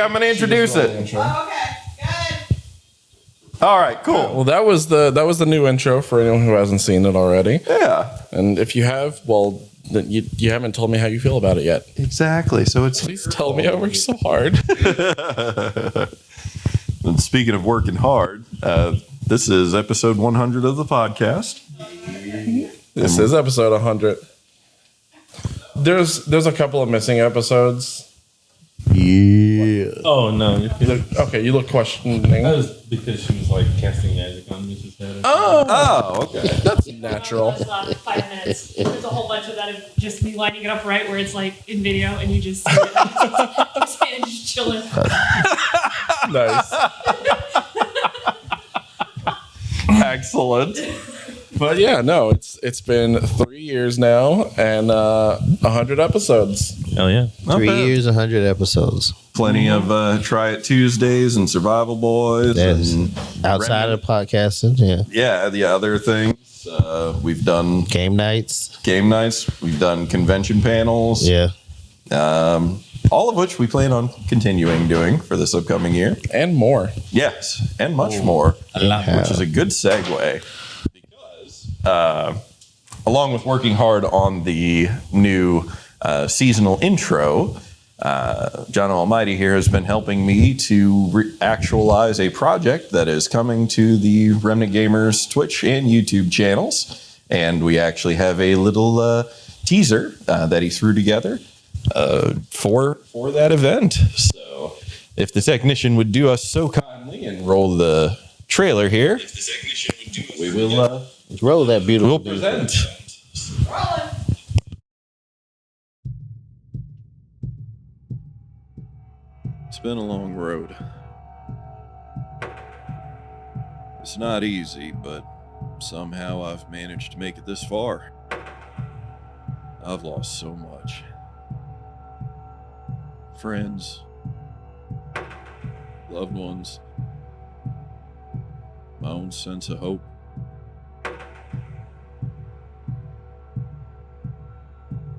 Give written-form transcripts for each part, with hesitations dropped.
I'm going to introduce it. Oh, okay, good. All right, cool. Well, that was the new intro for anyone who hasn't seen it already. Yeah, And if you have, well, then you haven't told me how you feel about it yet. exactly. So it's Please tell me I worked so hard. And speaking of working hard, this is episode 100 of the podcast. This is episode 100. There's a couple of missing episodes. Yeah. Oh no! You look questioning. That was because she was like casting magic on Mrs. Head. Oh, okay. That's natural. Those last 5 minutes. There's a whole bunch of that of just me lining it up right where it's like in video and you just see it. Just chilling. Nice. Excellent. But yeah, no, it's been 3 years now and 100 episodes. Hell yeah! 3 years, 100 episodes. Plenty of Try It Tuesdays and Survival Boys. That's And outside of podcasting, yeah. yeah, the other things. We've done Game nights, game nights. We've done convention panels. yeah. All of which we plan on continuing doing for this upcoming year. And more. Yes, and much more, which is a good segue because along with working hard on the new seasonal intro, John Almighty here has been helping me to actualize a project that is coming to the Remnant Gamers Twitch and YouTube channels. And we actually have a little teaser that he threw together for that event. So if the technician would do us so kindly and roll the trailer here, we will Roll that beautiful. we'll present. Rolling. It's been a long road. It's not easy, but somehow I've managed to make it this far. I've lost so much. Friends, loved ones, my own sense of hope.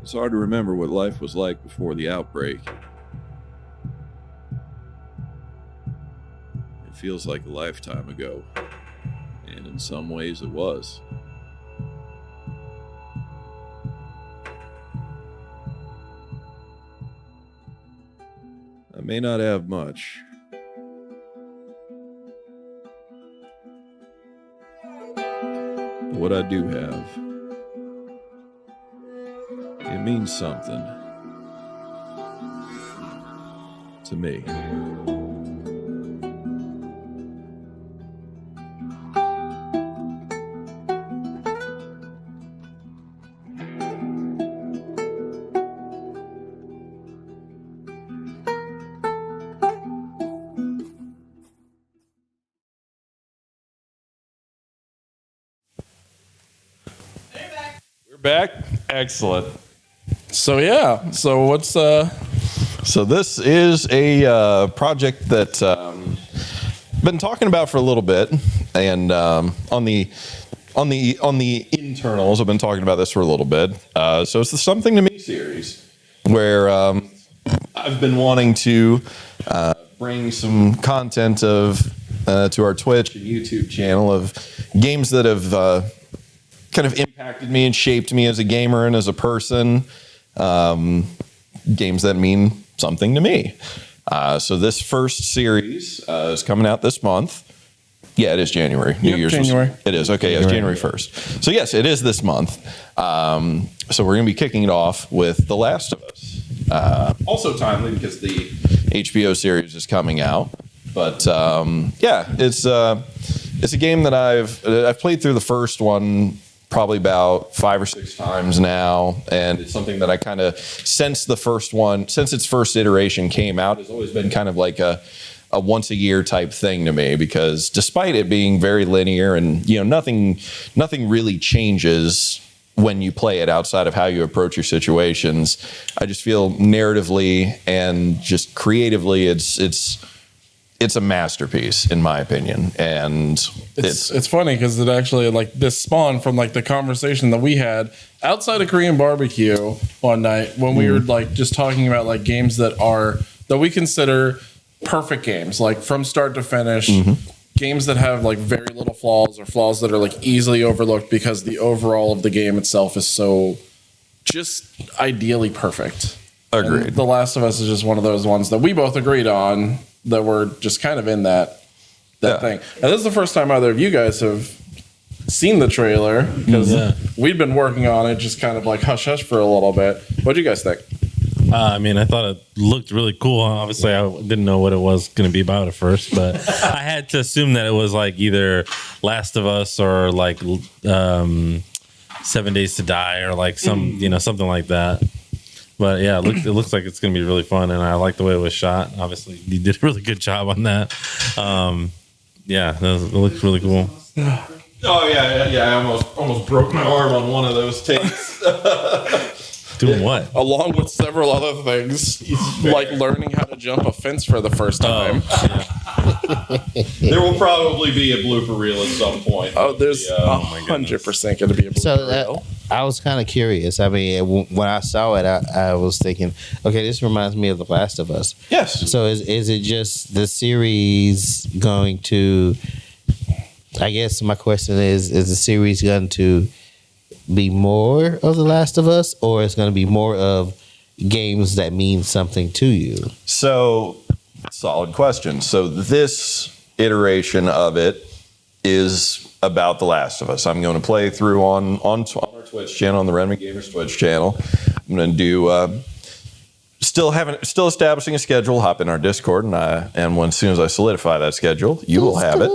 It's hard to remember what life was like before the outbreak. It feels like a lifetime ago, and in some ways it was. I may not have much, but what I do have, it means something to me. We're back. Excellent. So yeah. So what's So this is a project that been talking about for a little bit, and on the internals, I've been talking about this for a little bit. So it's the Something to Me series, where I've been wanting to bring some content of to our Twitch and YouTube channel of games that have kind of impacted me and shaped me as a gamer and as a person. Games that mean something to me. So this first series is coming out this month. Yeah, it is January. New Year's. January. It is. Okay, it's January 1st. So yes, it is this month. So we're going to be kicking it off with The Last of Us. Also timely because the HBO series is coming out. But yeah, it's a game that I've played through the first one probably about 5 or 6 times now, and it's something that I kind of since its first iteration came out has always been kind of like a once a year type thing to me, because despite it being very linear and nothing really changes when you play it outside of how you approach your situations, I just feel narratively and just creatively it's a masterpiece in my opinion. And it's funny because it actually like this spawned from like the conversation that we had outside of Korean barbecue one night when we were like just talking about like games that we consider perfect games, like from start to finish. Games that have like very little flaws or flaws that are like easily overlooked because the overall of the game itself is so just ideally perfect. Agreed. And The Last of Us is just one of those ones that we both agreed on that we're just kind of in that thing. And this is the first time either of you guys have seen the trailer because we'd been working on it just kind of like hush hush for a little bit. What do you guys think? I mean, I thought it looked really cool. Obviously, I didn't know what it was going to be about at first, but I had to assume that it was like either Last of Us or like 7 Days to Die or like something like that. But yeah, it looks like it's going to be really fun, and I like the way it was shot. Obviously, you did a really good job on that. It looks really cool. Oh yeah. I almost broke my arm on one of those takes. Doing what? Along with several other things, like learning how to jump a fence for the first time. There will probably be a blooper reel at some point. Oh, there's my 100% going to be a blooper So reel. I was kind of curious. I mean, when I saw it, I was thinking, okay, this reminds me of The Last of Us. Yes. So is it just the series going to? I guess my question is the series going to be more of The Last of Us, or it's going to be more of games that mean something to you? So, solid question. So this iteration of it is about The Last of Us. I'm going to play through on our Twitch channel, on the Remnant Gamers Twitch channel. I'm going to do still establishing a schedule. Hop in our Discord, and as soon as I solidify that schedule, you will have it.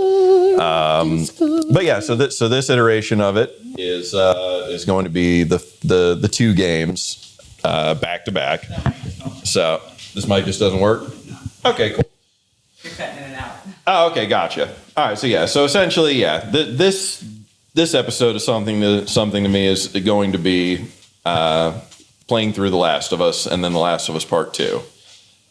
But yeah, so this iteration of it is going to be the two games back to back. So this mic just doesn't work. Okay, cool. You're cutting in and out. Oh, okay, gotcha. All right, so essentially, this episode is something to me is going to be playing through The Last of Us and then The Last of Us Part 2.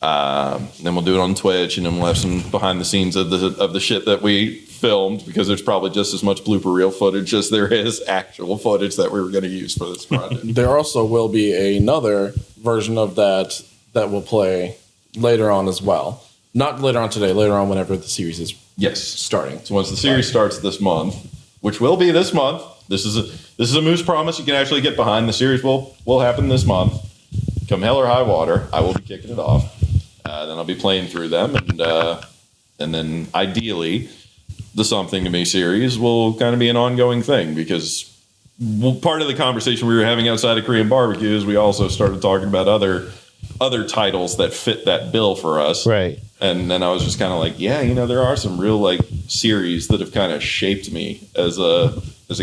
Then we'll do it on Twitch, and then we'll have some behind the scenes of the shit that we filmed, because there's probably just as much blooper reel footage as there is actual footage that we were going to use for this project. There also will be another version of that we'll play later on as well. Not later on today, later on whenever the series is Yes. starting. So once the series starts this month, which will be this month, this is a Moose promise you can actually get behind. The series will happen this month. Come hell or high water, I will be kicking it off. Then I'll be playing through them, and then ideally, the Something to Me series will kind of be an ongoing thing, because part of the conversation we were having outside of Korean barbecue is we also started talking about other titles that fit that bill for us. Right. And then I was just kind of like, there are some real like series that have kind of shaped me as a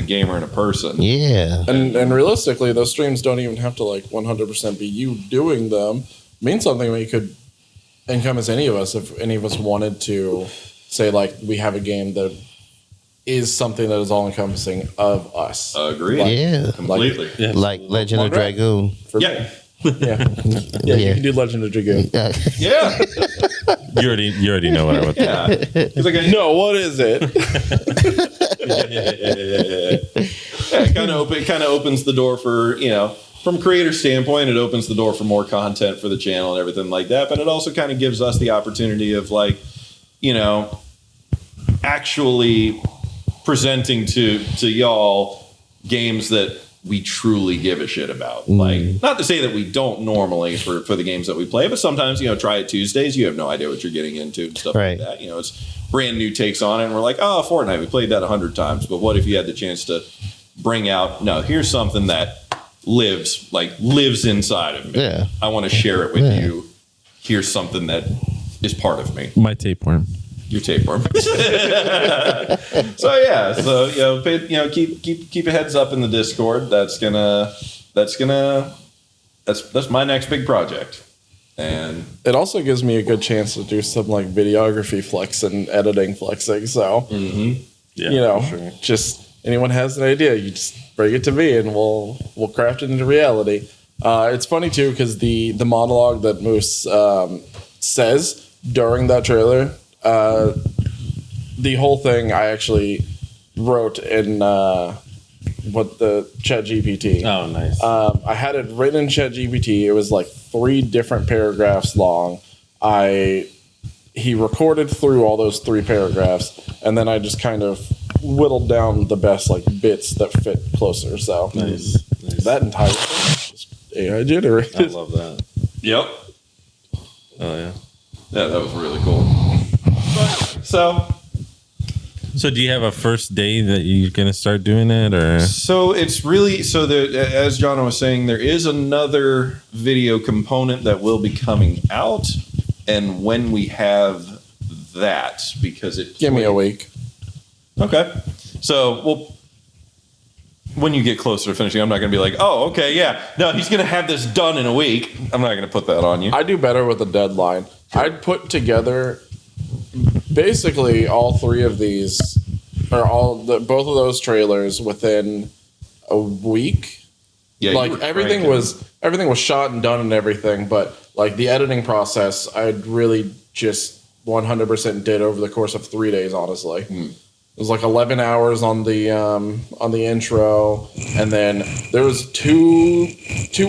gamer and a person. Yeah. And realistically, those streams don't even have to like 100% be you doing them. It means something we could encompass any of us if any of us wanted to say like we have a game that is something that is all encompassing of us. Agree. Yeah. Completely. Like Legend of Conrad? Dragoon. For me. Yeah. Yeah. You can do Legend of Dragoon. Yeah. You already know what I would think. Yeah. He's like, No, what is it? it kind of opens the door for, from a creator standpoint, it opens the door for more content for the channel and everything like that. But it also kind of gives us the opportunity of like, actually presenting to y'all games that we truly give a shit about. Like, not to say that we don't normally for the games that we play, but sometimes, Try It Tuesdays, you have no idea what you're getting into and stuff Right. like that. It's brand new takes on it, and we're like, oh, Fortnite, we played that 100 times. But what if you had the chance to bring out, no, here's something that lives inside of me. Yeah. I want to share it with you. Here's something that is part of me. My tapeworm. Your tapeworm. Keep a heads up in the Discord. That's my next big project. And It also gives me a good chance to do some like videography flex and editing flexing. So, just anyone has an idea, you just bring it to me and we'll craft it into reality. It's funny too, because the monologue that Moose says during that trailer, the whole thing I actually wrote in what the ChatGPT. Oh, nice. I had it written in ChatGPT. It was like 3 different paragraphs long. I he recorded through all those 3 paragraphs, and then I just kind of whittled down the best like bits that fit closer. So Nice. that entire thing is AI generated. I love that. Yep. Oh yeah. Yeah, that was really cool. So So do you have a first day that you're gonna start doing it, or? it's really as John was saying, there is another video component that will be coming out, and when we have that, because it Give me a week. Okay, so when you get closer to finishing, I'm not going to be like, oh, okay, yeah, no, he's going to have this done in a week. I'm not going to put that on you. I do better with a deadline. I'd put together basically all 3 of these, or both of those trailers within a week. Yeah, Like everything was shot and done and everything, but like the editing process, I'd really just 100% did over the course of 3 days. Honestly, it was like 11 hours on the intro, and then there was two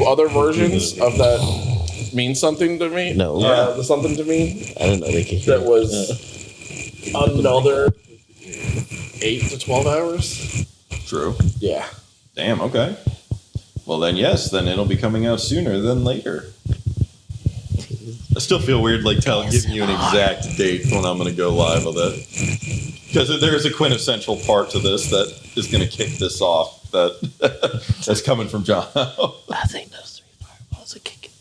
other versions of that mean something to me. No. The something to me I didn't know they could hear. that was another 8 to 12 hours. True. Yeah. Damn, okay. Well, then, yes, then it'll be coming out sooner than later. I still feel weird, like giving you an exact date when I'm going to go live with it. Because there's a quintessential part to this that is going to kick this off that's coming from John. I think those 3 fireballs are kicking.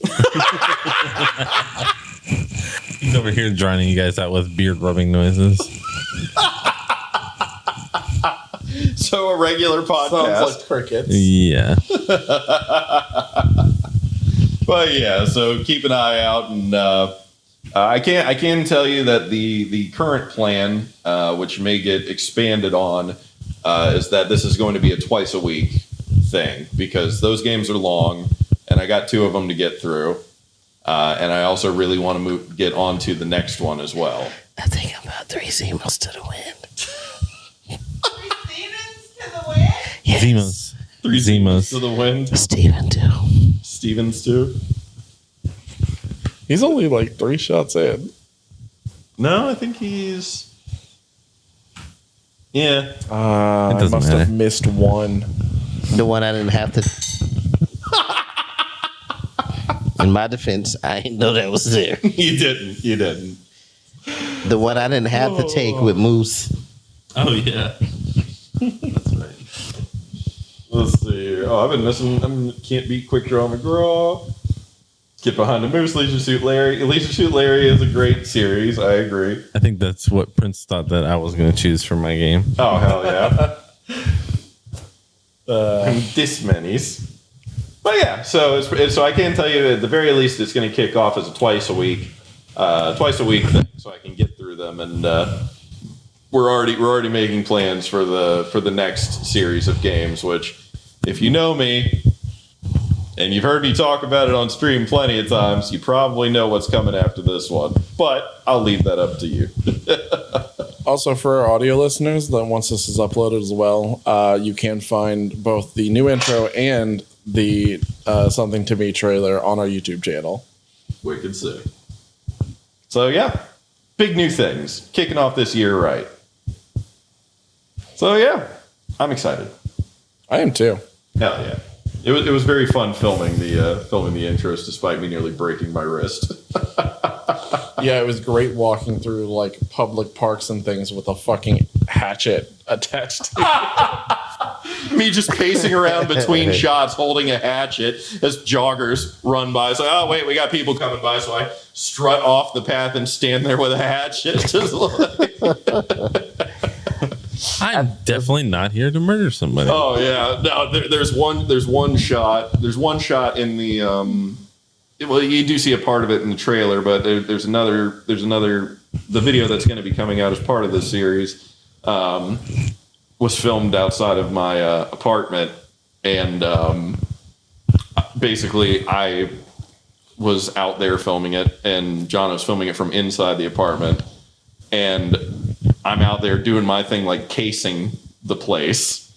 He's over here drowning you guys out with beard rubbing noises. So a regular podcast. Sounds like crickets. Yeah. But yeah, so keep an eye out, and I can tell you that the current plan, which may get expanded on, is that this is going to be a twice a week thing, because those games are long, and I got 2 of them to get through, and I also really want to get on to the next one as well. I think I'm about 3 Zemas to the win. 3 Stevens to the win? Yes. Zimas. 3 Zimas. to the wind. Steven too. Stevens too. He's only like 3 shots in. No, I think he's. Yeah. I doesn't must matter. have missed one. The one I didn't have to. In my defense, I didn't know that was there. You didn't. The one I didn't have to take with Moose. Oh yeah. That's right. Let's see here. Oh, I've been missing. Can't beat Quick Draw McGraw. Get behind the Moose. Leisure Suit Larry. Leisure Suit Larry is a great series. I agree. I think that's what Prince thought that I was going to choose for my game. Oh, hell yeah. This many's. But yeah, so I can tell you at the very least it's going to kick off as a twice a week thing, so I can get through them, and we're already making plans for the next series of games. Which, if you know me, and you've heard me talk about it on stream plenty of times, you probably know what's coming after this one. But I'll leave that up to you. Also, for our audio listeners, then once this is uploaded as well, you can find both the new intro and the Something to Me trailer on our YouTube channel. Wicked sick. So yeah, big new things kicking off this year, right? So yeah, I'm excited. I am too. Hell yeah. It was very fun filming the intros, despite me nearly breaking my wrist. Yeah, it was great walking through like public parks and things with a fucking hatchet attached to it. Me just pacing around between shots, holding a hatchet as joggers run by. So, oh wait, we got people coming by, so I strut off the path and stand there with a hatchet. Just I'm definitely not here to murder somebody. Oh yeah, no. There's one shot in the. Well, you do see a part of it in the trailer, but there's another. The video that's going to be coming out as part of this series was filmed outside of my apartment, and basically I was out there filming it, and John was filming it from inside the apartment, and I'm out there doing my thing, like casing the place,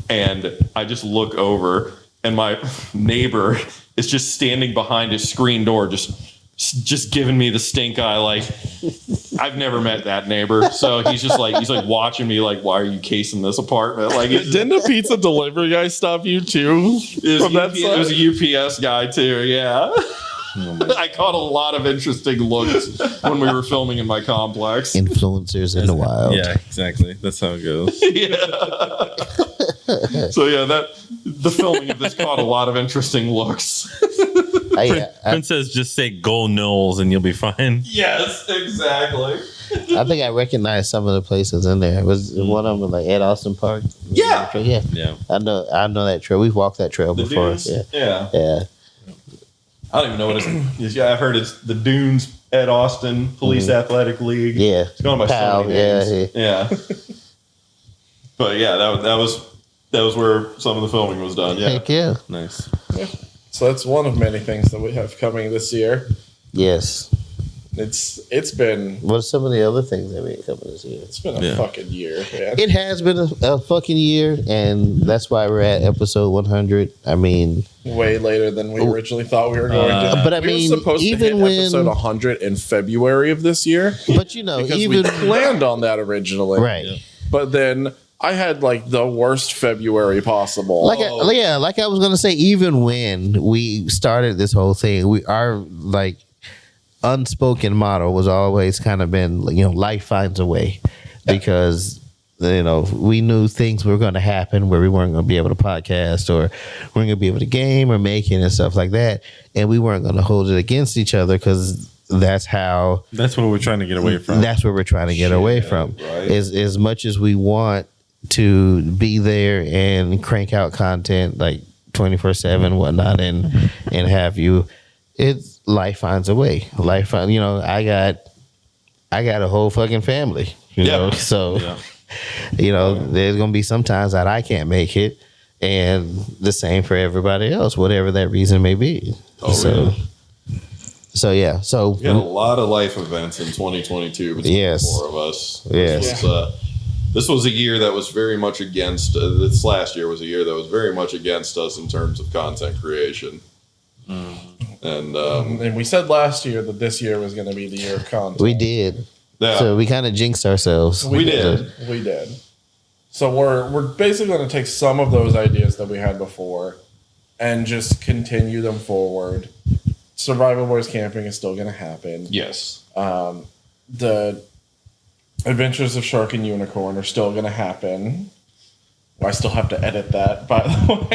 and I just look over, and my neighbor is just standing behind his screen door, just just giving me the stink eye. Like, I've never met that neighbor, so he's like watching me. Like, why are you casing this apartment? Like, Didn't a pizza delivery guy stop you too? it was a UPS guy too. Yeah. I caught a lot of interesting looks when we were filming in my complex. Influencers in the wild. Yeah, exactly. That's how it goes. Yeah. So yeah, the filming of this caught a lot of interesting looks. Princess, just say "Go Knowles" and you'll be fine. Yes, exactly. I think I recognized some of the places in there. Was one of them like Ed Austin Park? Yeah. Yeah. I know that trail. We've walked that trail The before. Dunes? Yeah. I don't even know what it is. Yeah, I've heard it's the Dunes, Ed Austin Police Athletic League. Yeah. It's going by Pal, so many names. yeah. But yeah, that was where some of the filming was done. Yeah. Heck yeah. Nice. So that's one of many things that we have coming this year. Yes. It's been What are some of the other things that we coming this year? it's been a fucking year, man. It has been a fucking year, and that's why we're at episode 100. I mean, Way later than we originally thought we were going to. but I We mean, were supposed to even hit when, episode 100 in February of this year but you know, because even we planned on that originally, right. Yeah. But then I had like the worst February possible. Like I was gonna say, even when we started this whole thing, our like unspoken motto was always kind of been, life finds a way, because we knew things were going to happen where we weren't going to be able to podcast, or we weren't going to be able to game or make it and stuff like that, and we weren't going to hold it against each other, because that's what we're trying to get away from. That's where we're trying to get away from. right. As much as we want to be there and crank out content like 24/7, whatnot, and have you, it's life finds a way. I got a whole fucking family, so there's gonna be some times that I can't make it, and the same for everybody else, whatever that reason may be. Really? So yeah. So We had a lot of life events in 2022 between Yes. the four of us. Yes. This was a year that was very much against. This last year was a year that was very much against us in terms of content creation. And and we said last year that this year was going to be the year of content. we did. yeah, So we kind of jinxed ourselves. we did. We did. So we're basically going to take some of those ideas that we had before and just continue them forward. Survival Boys camping is still going to happen. Yes. The Adventures of Shark and Unicorn are still going to happen. I still have to edit that, by the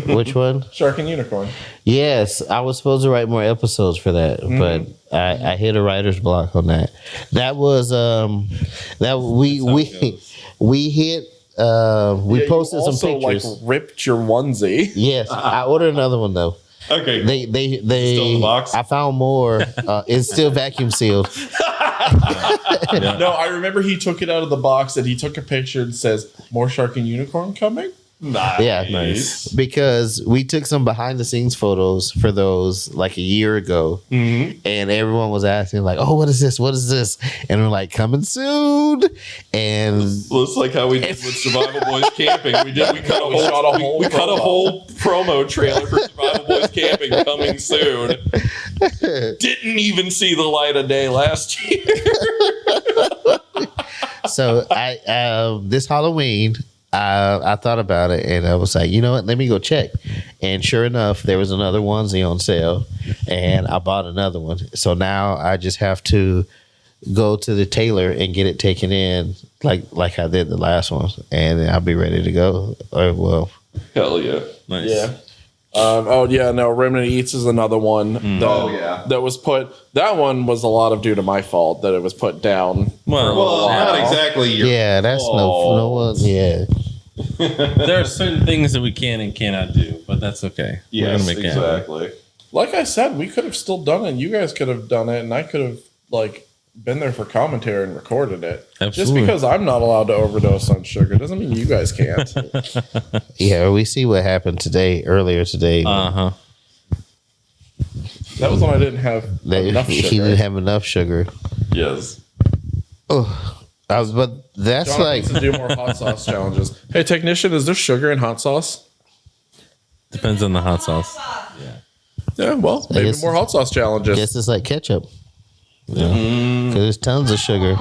way. Which one? Shark and Unicorn. Yes, I was supposed to write more episodes for that, but I hit a writer's block on that. That was that we hit we Yeah, posted you some also, pictures. like, ripped your onesie. Yes, I ordered another one though. Okay. They Still in the box? I found more. It's still vacuum sealed. No, I remember he took it out of the box and he took a picture and says, "More Shark and Unicorn coming?" Nice. Yeah, nice. Because we took some behind the scenes photos for those like a year ago, and everyone was asking like, "Oh, what is this? What is this?" And we're like, "Coming soon!" And Well, it's like how we did with Survival Boys camping. We cut a whole promo trailer for Survival Boys camping coming soon. Didn't even see the light of day last year. so I this Halloween. I thought about it and I was like, you know what? Let me go check. And sure enough, there was another onesie on sale, and I bought another one. So now I just have to go to the tailor and get it taken in, like I did the last one, and I'll be ready to go. Hell yeah. Nice. Yeah. Remnant Eats is another one. That was put. That one was a lot of due to my fault that it was put down. Well, not exactly your yeah, that's no one. Yeah, There are certain things that we can and cannot do, but that's okay. We're Yes, gonna make it happen. exactly. Like I said, we could have still done it. You guys could have done it, and I could have been there for commentary and recorded it. Absolutely. Just because I'm not allowed to overdose on sugar doesn't mean you guys can't. yeah. We see what happened earlier today. Uh-huh. That was when I didn't have enough sugar. He didn't have enough sugar. Yes. Oh, but that's Jonathan like needs to do more hot sauce challenges. Hey, technician, is there sugar in hot sauce? Depends on the hot sauce. Yeah, well, maybe guess- more hot sauce challenges. Guess it's like ketchup. Because there's tons of sugar.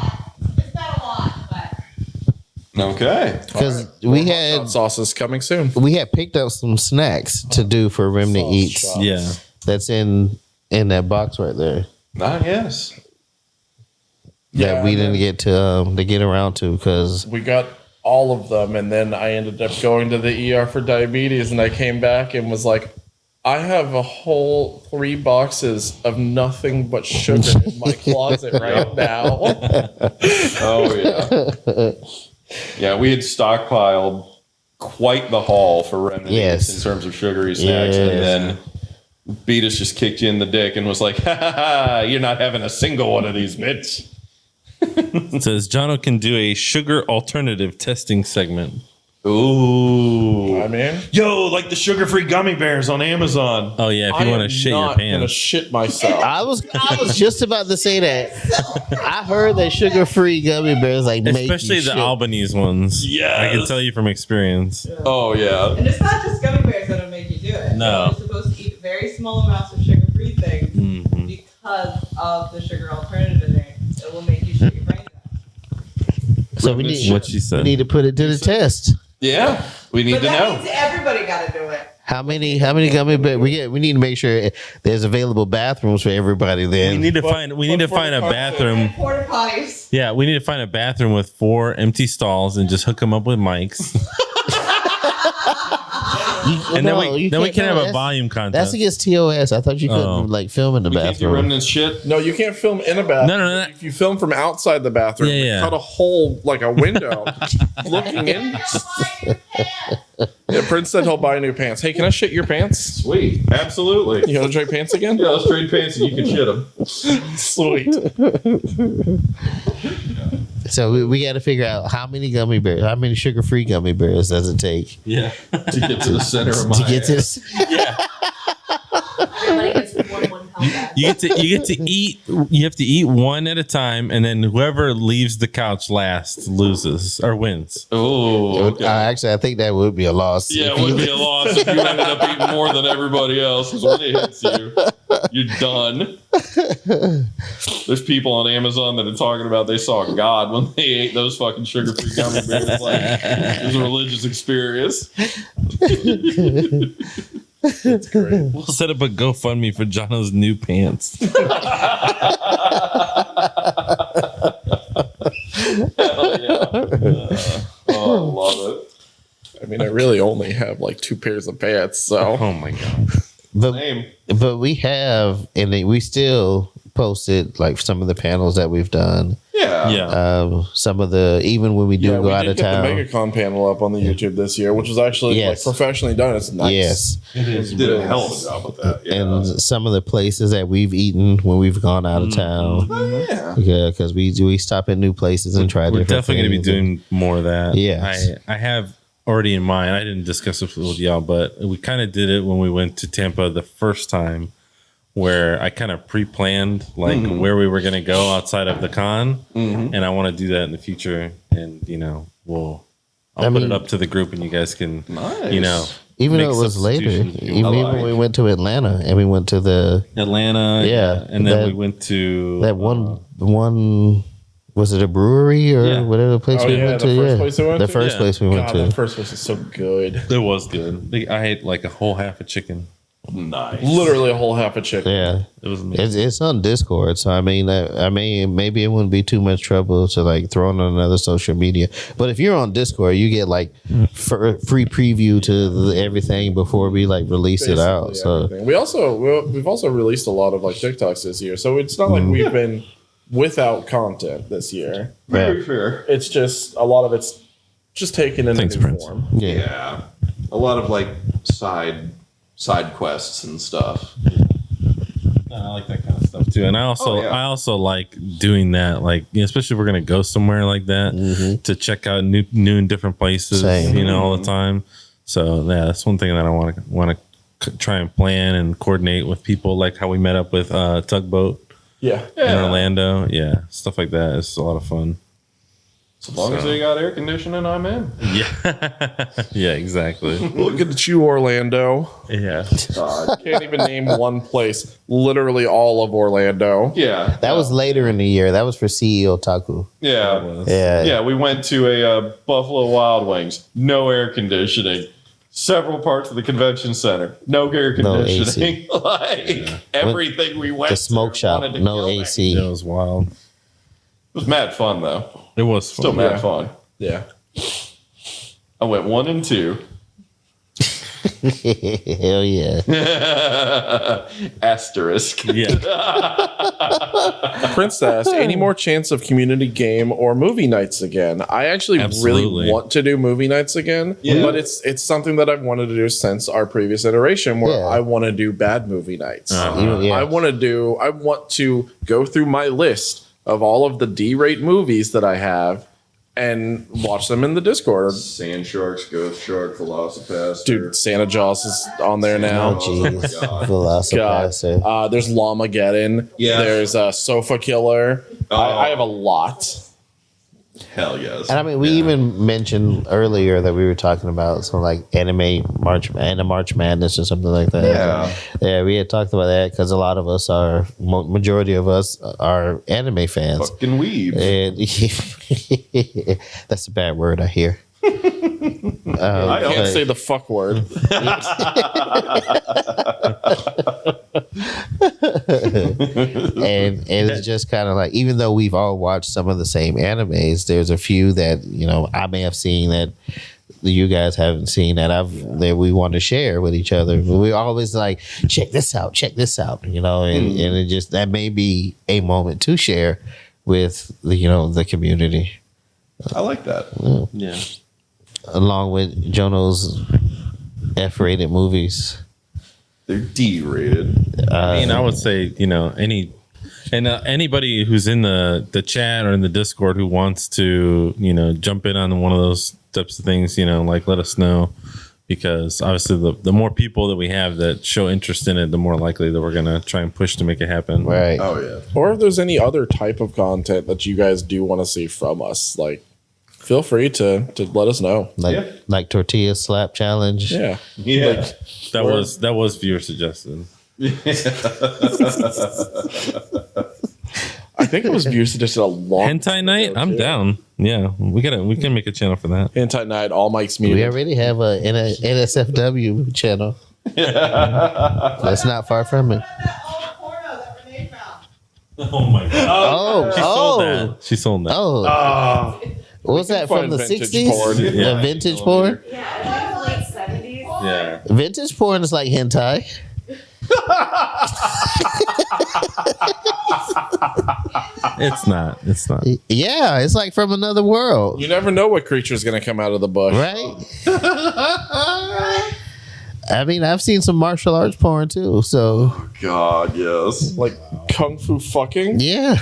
It's not a lot, but Okay. Because More we hot sauces coming soon. had picked up some snacks to do for Remnant Sauce Eats. shots. Yeah. That's in that box right there Yes. that we and didn't then get to get around to because we got all of them, and then I ended up going to the ER for diabetes, and I came back and was like, I have a whole 3 boxes of nothing but sugar in my closet right now. Oh yeah. Yeah, we had stockpiled quite the haul for Remnant Yes. in terms of sugary snacks, and Yes. then Beatus just kicked you in the dick and was like, "Ha ha ha! You're not having a single one of these, bitch." It says Jono can do a sugar alternative testing segment. Ooh. I mean, Yo, like the sugar-free gummy bears on Amazon. Oh yeah, if you want to shit your gonna pants. shit myself. I was just about to say that. I heard that sugar-free gummy bears make Especially you the shit. Albanese ones. Yes. I can tell you from experience. Oh yeah. and it's not just gummy bears that'll make you do it. No. You're supposed to eat very small amounts of sugar-free things Mhm. because of the sugar alternative in there. It will make you shit your brains out. So we need What she said. we need to put it to the test. Yeah. We need But to that know. means everybody got to do it. How many gummy bears we need to make sure there's available bathrooms for everybody. Then We need to But- find a but bathroom. And porta potties. Yeah, we need to find a bathroom with 4 empty stalls and just hook them up with mics. And then we can have a volume That's contest. against TOS. I thought you couldn't Oh. like film in the We can't do bathroom. Remnant shit. No, you can't film in a bathroom. No. If you film from outside the bathroom, Yeah, we yeah. cut a hole like a window looking in. Yeah, Prince said he'll buy new pants. Hey, can I shit your pants? Sweet. Absolutely. You want to trade pants again? Yeah, let's trade pants and you can shit them. Sweet. So we got to figure out how many gummy bears, how many sugar-free gummy bears does it take Yeah. To get to the center of my to get to ass. this? Yeah. Everybody gets 1 bag. You get to eat. You have to eat one at a time, and then whoever leaves the couch last loses or wins. Oh, okay. Actually, I think that would be a loss. Yeah, If it would you- be a loss if you ended up eating more than everybody else. Because when it hits you, you're done. There's people on Amazon that are talking about they saw God when they ate those fucking sugar-free gummy bears. Like, it was a religious experience. It's great. We'll set up a GoFundMe for Jono's new pants. Hell yeah. Oh, I love it. I mean, I really only have like 2 pairs of pants, so Oh my god. Same. but we have, and we still posted like some of the panels that we've done. Yeah. Yeah. Some of the, even when we do yeah, go we out did of get town. the MegaCon panel up on the YouTube this year, which was actually Yes. like professionally done. It's nice. Yes. Did a hell of a job with that. Yeah. And some of the places that we've eaten when we've gone out of town. yeah. Yeah, because we stop at new places and try We're different definitely going to be things. doing more of that. Yes. I have already in mind. I didn't discuss it with y'all, but we kind of did it when we went to Tampa the first time, where I kind of pre-planned like where we were going to go outside of the con, and I want to do that in the future. And I'll put mean- it up to the group, and you guys can, Nice. Even make though it was later, substitutions. even I when we like. went to Atlanta and we went to Atlanta, Yeah, and then that- we went to that one was it a brewery or Yeah. whatever the place Oh, we yeah, went the to? first place we went the to? first Yeah. place we went God, to. that first place is so good. It was good. I ate like a whole half a chicken. Nice. Literally a whole half a chicken. Yeah, It was amazing. it's on Discord, so I mean maybe it wouldn't be too much trouble to like throw it on another social media. But if you're on Discord, you get like free preview to everything before we like release it out. Basically So everything. we've also released a lot of like TikToks this year, so it's not like we've been without content this year. Very fair. It's just a lot of it's just taken in Thanks, a new Prince. form. yeah. Yeah. A lot of like side quests and stuff. I like that kind of stuff too, and I also like doing that, like especially if we're gonna go somewhere like that to check out new and different places, Same. all the time. So yeah, that's one thing that I want to try and plan and coordinate with people, like how we met up with Tugboat Yeah. in Orlando. Yeah, stuff like that is a lot of fun. As long as they got air conditioning, I'm in. Yeah. Yeah, exactly. Look at you, Orlando. Yeah. Can't even name one place. Literally all of Orlando. Yeah. That was later in the year. That was for CEO Taku. Yeah. Yeah. Yeah, we went to a Buffalo Wild Wings. No air conditioning. Several parts of the convention center. No air No conditioning. Everything we went The smoke to shop, wanted to no kill me. AC. It was wild. It was mad fun though. It was Still fun. mad fun. Yeah. I went 1 and 2. Hell yeah. Asterisk. Yeah. Princess, any more chance of community game or movie nights again? I actually Absolutely. really want to do movie nights again, Yeah. but it's something that I've wanted to do since our previous iteration where Yeah. I want to do bad movie nights. Yeah. I want to go through my list of all of the D-rate movies that I have and watch them in the Discord. Sand Sharks, Ghost Shark, Velocipaster. Dude, Santa Jaws is on there now. Oh, jeez. God. Velocipaster. There's Llamageddon. Yeah. There's Sofa Killer. I have a lot. Hell yes. And I mean, we even mentioned earlier that we were talking about some like March Madness or something like that. Yeah. Yeah, we had talked about that because a lot of us majority of us are anime fans. Fucking weebs. And that's a bad word, I hear. I Can't don't say the fuck word. and it's just kind of like, even though we've all watched some of the same animes, there's a few that I may have seen that you guys haven't seen that we want to share with each other. We always like, check this out, and it just, that may be a moment to share with the community, I like that. Yeah. along with Jono's F-rated movies. They're D-rated. I mean, I would say, anybody who's in the chat or in the Discord who wants to, jump in on one of those types of things, let us know, because obviously the more people that we have that show interest in it, the more likely that we're going to try and push to make it happen. Right. Oh yeah. Or if there's any other type of content that you guys do want to see from us, like, feel free to let us know. Like tortilla slap challenge. Yeah. Yeah. That was viewer suggested. I think it was views suggested a long Hentai night? I'm down. Yeah, we can make a channel for that. Hentai night, all mics We muted. already have a NSFW channel. That's not far from it. All the porno that Renee found. Oh my god. Oh, She sold that. oh. What was that from find the vintage 60s? porn. The Yeah. vintage porn? Yeah, late 70s. Yeah. Vintage porn is like hentai. It's not. Yeah, it's like from another world. You never know what creature's going to come out of the bush. Right? I mean, I've seen some martial arts porn too. So, God, yes. Like kung fu fucking. yeah.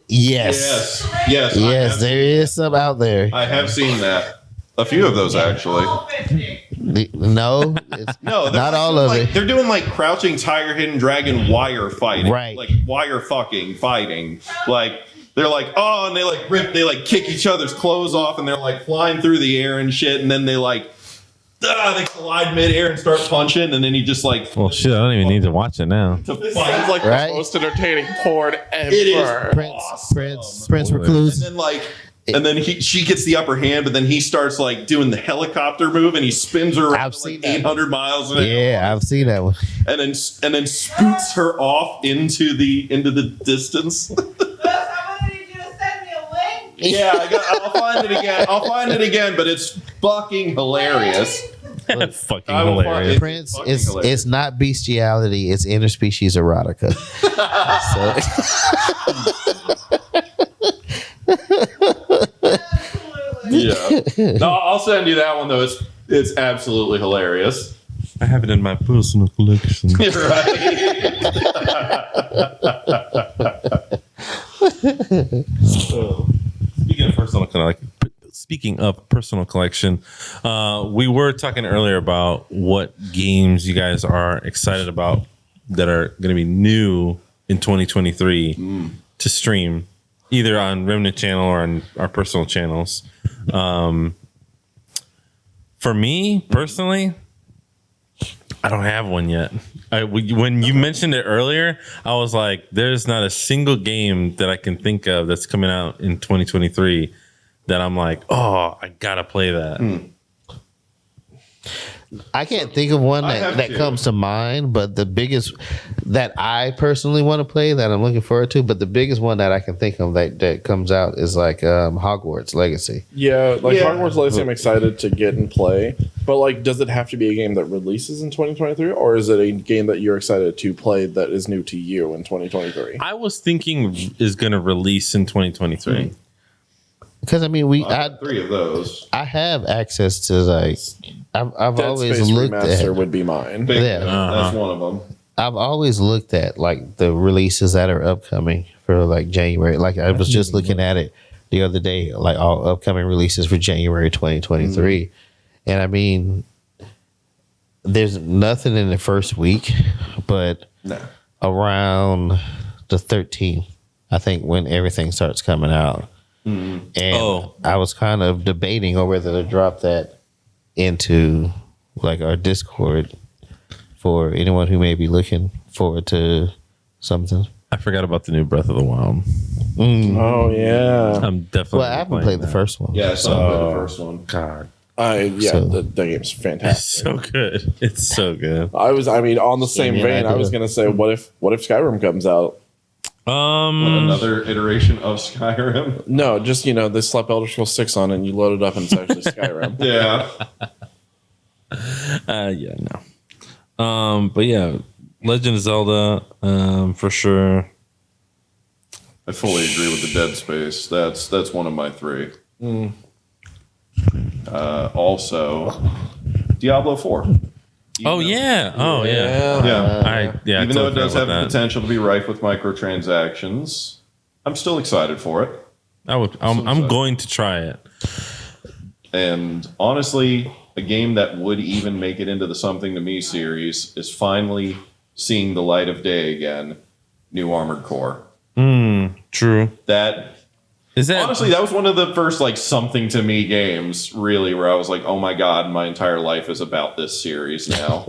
Yes. Yes, there is some out there. I have seen that. A few of those actually. All 50. No, it's No, they're not all of like, it. They're doing like Crouching Tiger, Hidden Dragon wire fighting, Right. Like wire fucking fighting. Like they're like, oh, and they like they like kick each other's clothes off, and they're like flying through the air and shit, and then they like, they collide midair and start punching, and then he just like, Well, shit, I don't even need to watch it now. to This fight. is like Right? the most entertaining porn ever. It is. Prince And Recluse. then like. And then she gets the upper hand, but then he starts like doing the helicopter move, and he spins her I've around seen like that 800 miles an hour. Yeah, I've seen that one. and then scoots her off into the distance. Look, I'm gonna need you to send me a link. Yeah, I'll find it again. I'll find it again, but it's fucking hilarious. Fucking I will find hilarious. it. Prince fucking is hilarious. it's not bestiality, it's interspecies erotica. Absolutely. Yeah. No, I'll send you that one though. It's absolutely hilarious. I have it in my personal collection. You're right. Speaking of personal collection, we were talking earlier about what games you guys are excited about that are going to be new in 2023 to stream. either on Remnant channel or on our personal channels. For me personally, I don't have one yet. When you mentioned it earlier, I was like, there's not a single game that I can think of that's coming out in 2023 that I'm like, oh, I gotta play that. I can't think of one that comes to mind, but the biggest that I personally want to play that I'm looking forward to, but the biggest one that I can think of that comes out is like Hogwarts Legacy. Yeah, like Hogwarts Legacy, I'm excited to get and play. But like, does it have to be a game that releases in 2023, or is it a game that you're excited to play that is new to you in 2023? I was thinking is going to release in 2023. Because I mean, I had 3 of those. I have access to like I've Dead always Space looked Remaster at. would be mine. Yeah. That's one of them. I've always looked at like the releases that are upcoming for like January. Like I was just looking at it the other day, like all upcoming releases for January 2023. And I mean, there's nothing in the first week, but around the 13th, I think when everything starts coming out. And I was kind of debating on whether to drop that into like our Discord for anyone who may be looking forward to something. I forgot about the new Breath of the Wild. Oh yeah. I'm definitely. Well, I haven't played the first one. Yeah, I saw the first one. God, The game's it's fantastic. so good. It's so good. I mean, on the same vein, I was gonna say, what if Skyrim comes out? Another iteration of Skyrim. No, just they slap Elder Scrolls 6 on it and you load it up and it's actually Skyrim. Yeah. Yeah, no. But yeah, Legend of Zelda, for sure. I fully agree with the Dead Space. That's one of my 3. Also, Diablo 4. Oh yeah. Oh yeah. Yeah. Even though it does have the that. potential to be rife with microtransactions, I'm still excited for it. I'm going to try it. And honestly, a game that would even make it into the Something to Me series is finally seeing the light of day again. New Armored Core. True. Honestly, that was one of the first like Something to Me games, really, where I was like, oh my god, my entire life is about this series now.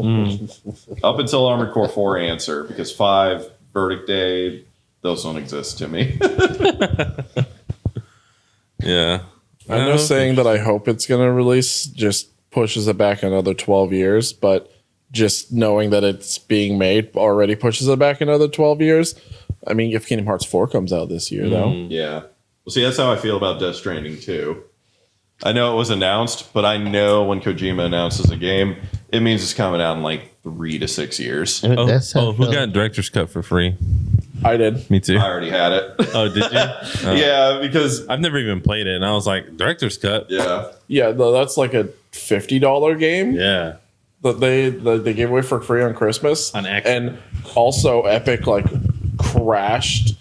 Up until Armored Core 4 Answer, because 5, Verdict Day, those don't exist to me. Yeah. I know saying that I hope it's going to release just pushes it back another 12 years, but just knowing that it's being made already pushes it back another 12 years. I mean, if Kingdom Hearts 4 comes out this year, though. Yeah. Well, see, that's how I feel about Death Stranding, too. I know it was announced, but I know when Kojima announces a game, it means it's coming out in like 3 to 6 years. Who got Director's Cut for free? I did. Me too. I already had it. Oh, did you? Yeah, because... I've never even played it, and I was like, Director's Cut? Yeah. Yeah, that's like a $50 game Yeah. that they gave away for free on Christmas. On X. And also Epic like crashed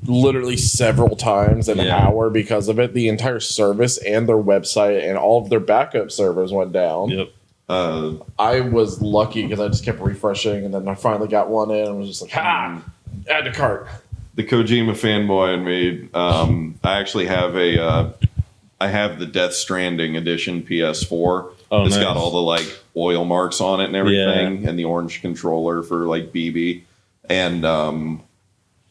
literally several times an hour because of it. The entire service and their website and all of their backup servers went down. Yep. I was lucky because I just kept refreshing, and then I finally got one in and was just like, add to cart. The Kojima fanboy in me, I actually have I have the Death Stranding edition PS4. Oh, it's nice. got all the like oil marks on it and everything, and the orange controller for like BB. And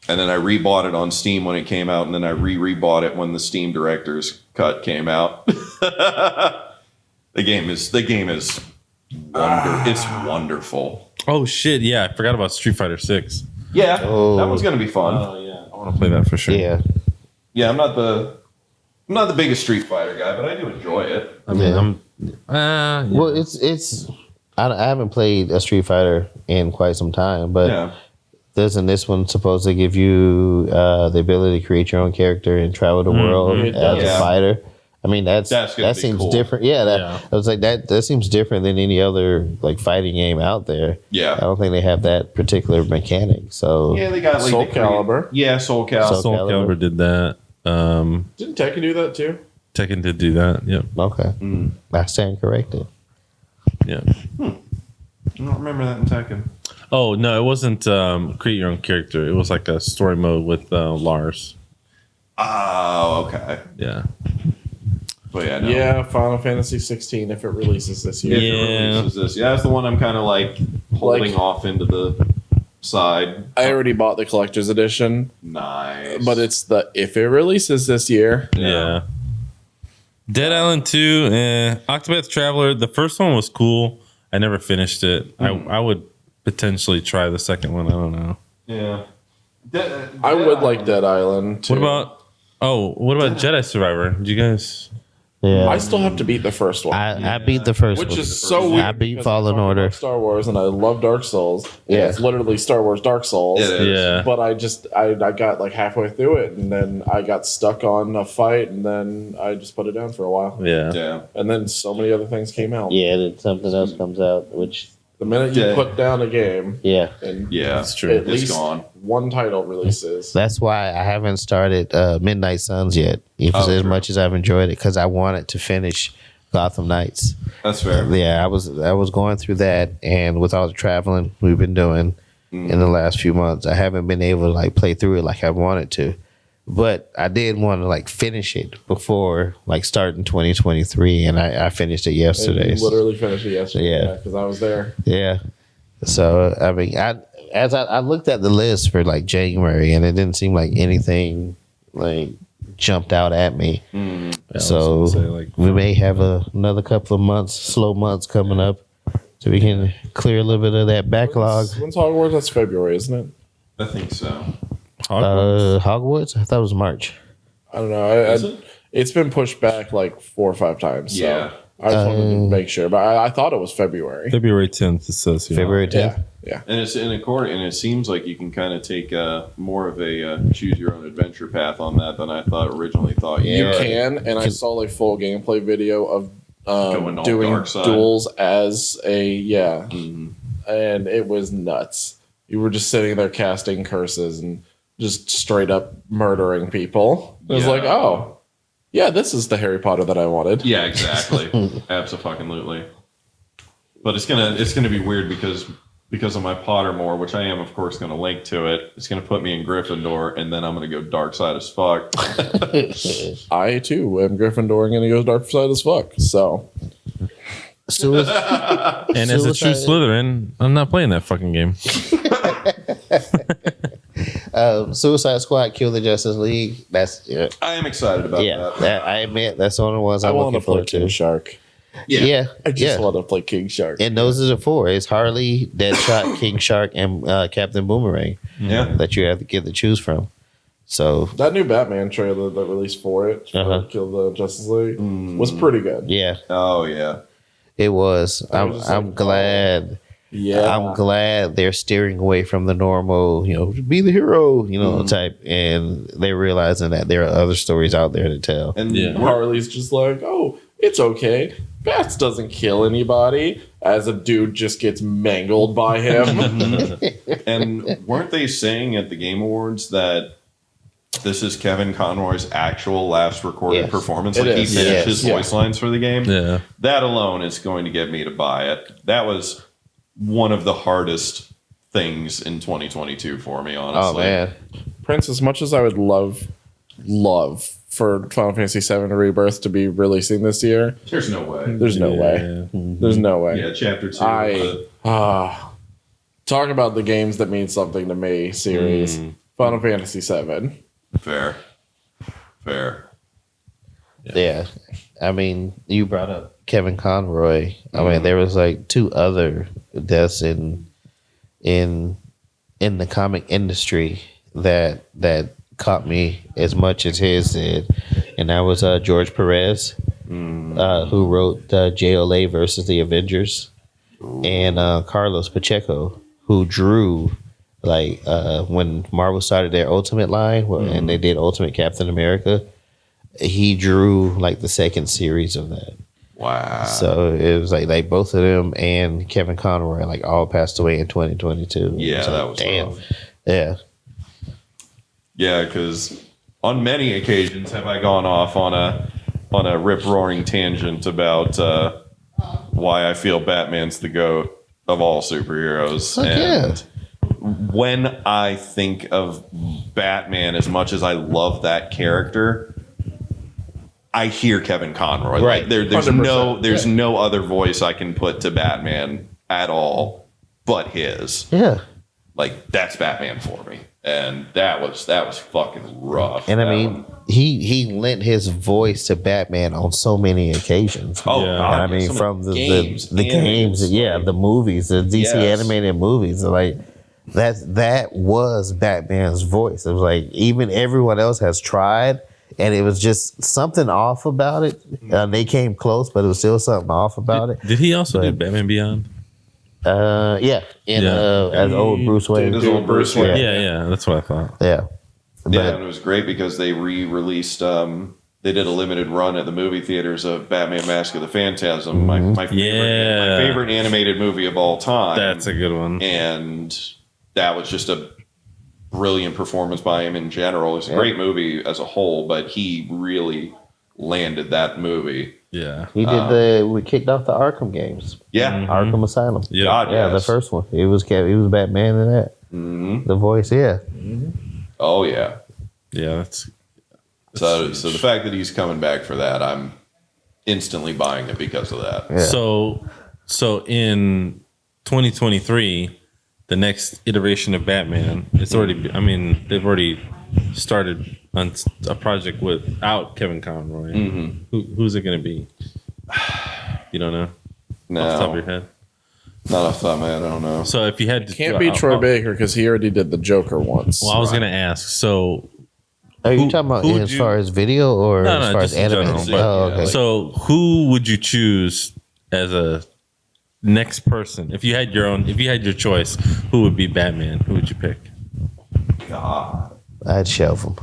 then I rebought it on Steam when it came out, and then I rebought it when the Steam Director's Cut came out. The game is it's wonderful. Oh shit! Yeah, I forgot about Street Fighter 6. Yeah, that one's gonna be fun. Oh yeah, I want to play that for sure. Yeah. Yeah, I'm not the biggest Street Fighter guy, but I do enjoy it. I mean, Yeah. Well, it's I haven't played a Street Fighter in quite some time, but Yeah. doesn't this one supposed to give you the ability to create your own character and travel the world It as does. a fighter? I mean, That's gonna that be seems cool. different. Yeah, Yeah. I was like that seems different than any other like fighting game out there. Yeah. I don't think they have that particular mechanic. So Yeah, they got like Soul the Calibur. Yeah, Soul Calibur. Soul Calibur did that. Didn't Tekken do that too? Tekken did do that. Yep. okay, I stand corrected. Yeah. I don't remember that in Tekken. Oh no, it wasn't create your own character. It was like a story mode with Lars. Oh, okay. Yeah. But yeah, no. Yeah, Final Fantasy 16 if it releases this If year. it Yeah. releases this. Yeah, that's the one I'm kind of like holding Like- off into the side. I already bought the collector's edition, Nice. but it's the if it releases this year. Yeah. Dead Island 2, Octopath Traveler. The first one was cool. I never finished it. I would potentially try the second one. I don't know. Yeah. I would like Dead Island too. What about Jedi Survivor? Did you guys? Yeah. I still have to beat the first one. I beat the first Which one. is so weird. I beat because Fallen I'm talking Order. about Star Wars, and I love Dark Souls. Yeah, Yeah. it's literally Star Wars Dark Souls. It is. Yeah. But I got like halfway through it, and then I got stuck on a fight, and then I just put it down for a while. Yeah. Yeah. And then so many other things came out. Yeah, then something else comes out, which The minute you Yeah. put down a game, yeah. and Yeah. That's true. at It's least gone. one title releases. That's why I haven't started Midnight Suns yet, even Oh, as true. much as I've enjoyed it, because I wanted to finish Gotham Knights. That's fair. Yeah, I was going through that, and with all the traveling we've been doing in the last few months, I haven't been able to like play through it like I wanted to. But I did want to like finish it before like starting 2023, and I finished it And yesterday. you literally finished it yesterday. Yeah. Because I was there. Yeah. So I mean, I looked at the list for like January, and it didn't seem like anything like jumped out at me. Yeah, I So was gonna say, like, we may have another couple of months, slow months coming up, so we can clear a little bit of that backlog. When's Hogwarts? That's February, isn't it? I think so. Hogwarts? I thought it was March. I don't know. Is it? It's been pushed back like 4 or 5 times. So Yeah. I just wanted to make sure, but I thought it was February. February 10th. It says here. February 10th. Yeah. And it's in accord, and it seems like you can kind of take more of a choose your own adventure path on that than I originally thought. You could. can, and I saw a full gameplay video of Going all doing dark side. duels as a Mhm. and it was nuts. You were just sitting there casting curses and just straight up murdering people. It was Yeah. like, oh, yeah, this is the Harry Potter that I wanted. Yeah, exactly. Absolutely. But it's gonna be weird because of my Pottermore, which I am of course gonna link to it. It's gonna put me in Gryffindor, and then I'm gonna go dark side as fuck. I too am Gryffindor and gonna go dark side as fuck. So And as a true Suicide- Slytherin, I'm not playing that fucking game. Suicide Squad, Kill the Justice League. That's yeah. I am excited about that. I admit that's one of the ones I I'm want looking to play forward King to. Shark. Yeah, I just yeah. want to play King Shark. And those are the 4. It's Harley, Deadshot, King Shark, and Captain Boomerang Yeah. that you have to get to choose from. So That new Batman trailer that released for it, for Uh-huh. Kill the Justice League, was pretty good. yeah, Oh yeah. it was. I was just I'm like, glad. Yeah, I'm glad they're steering away from the normal, be the hero, type, and they're realizing that there are other stories out there to tell. And Yeah. Harley's just like, oh, it's okay. Bats doesn't kill anybody. As a dude just gets mangled by him. And weren't they saying at the Game Awards that this is Kevin Conroy's actual last recorded Yes. performance? It Like he is. finished Yes. his Yeah. voice lines for the game. Yeah. That alone is going to get me to buy it. That was one of the hardest things in 2022 for me, honestly. Oh man, Prince, as much as I would love for Final Fantasy VII Rebirth to be releasing this year, There's no way. there's no way. There's no way. Yeah, chapter 2. Talk about the games that mean something to me series. Final Fantasy VII. Fair. yeah. I mean, you brought up Kevin Conroy. I mean, there was like 2 other deaths in the comic industry that caught me as much as his did, and that was George Perez, who wrote JLA versus the Avengers, and Carlos Pacheco, who drew when Marvel started their Ultimate line, and they did Ultimate Captain America. He drew like the second series of that. Wow. So it was like both of them and Kevin Conroy like all passed away in 2022. Yeah, So, that was damn. rough. Yeah. Yeah, because on many occasions have I gone off on a rip roaring tangent about why I feel Batman's the GOAT of all superheroes. Fuck and when I think of Batman, as much as I love that character, I hear Kevin Conroy. Right. Like, there's 100%. no other voice I can put to Batman at all but his. Yeah. Like, that's Batman for me. And that was fucking rough. And I That mean, one. he lent his voice to Batman on so many occasions. Oh, Yeah. God, I mean, some of from the games, games, yeah, like, the movies, the DC Yes. animated movies, like that was Batman's voice. It was like even everyone else has tried, and it was just something off about it. They came close, but it was still something off about it. Did he also do But- Batman Beyond? Yeah, as old Bruce Wayne. did As old Bruce Wayne. Yeah, that's what I thought. Yeah, Yeah, and it was great because they re-released. They did a limited run at the movie theaters of Batman: Mask of the Phantasm, my favorite animated movie of all time. That's a good one. And that was just a brilliant performance by him in general. It's a great movie as a whole, but he really landed that movie. Yeah. he did we kicked off the Arkham games, Yeah, Arkham Asylum. Yeah. God, Yeah, the yes. first one. He was Batman in that. Mhm. The voice, yeah. Oh yeah. Yeah, that's So the fact that he's coming back for that, I'm instantly buying it because of that. Yeah. so in 2023, the next iteration of Batman, it's already I mean, they've already started on a project without Kevin Conroy. Who's it going to be? You don't know? No, Off the top of your head. not off the top of my head. I don't know. So if you had to Can't be Troy Baker because he already did the Joker once. Well, I was going to ask. So Are you Who- talking about who would as you- far as video or No, as no, far as just in general, animated? but- Oh, okay. yeah, So who would you choose as a next person? If you had your choice, who would be Batman? Who would you pick? God. I'd shelf him.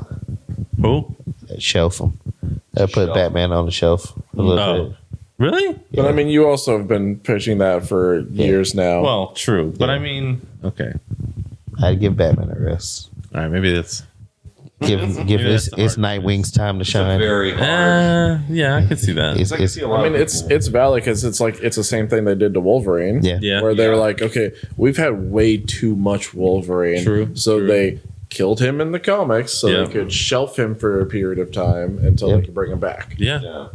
Who? I'd shelf him. I'd put Shelf. Batman on the shelf a little Oh. bit. Really? But I mean, you also have been pitching that for years now. Well, true. But I mean, okay. I'd give Batman a rest. All right, maybe that's Give Maybe it's that's the hard Nightwing's time to It's a shine. very hard. yeah, I could see that. It's- I can see a lot I mean, of it's people- valid because it's like it's the same thing they did to Wolverine. Yeah. Yeah. where they were like, okay, we've had way too much Wolverine, True, so true. they killed him in the comics so Yeah. they could shelf him for a period of time until Yeah. they could bring him back. Yeah.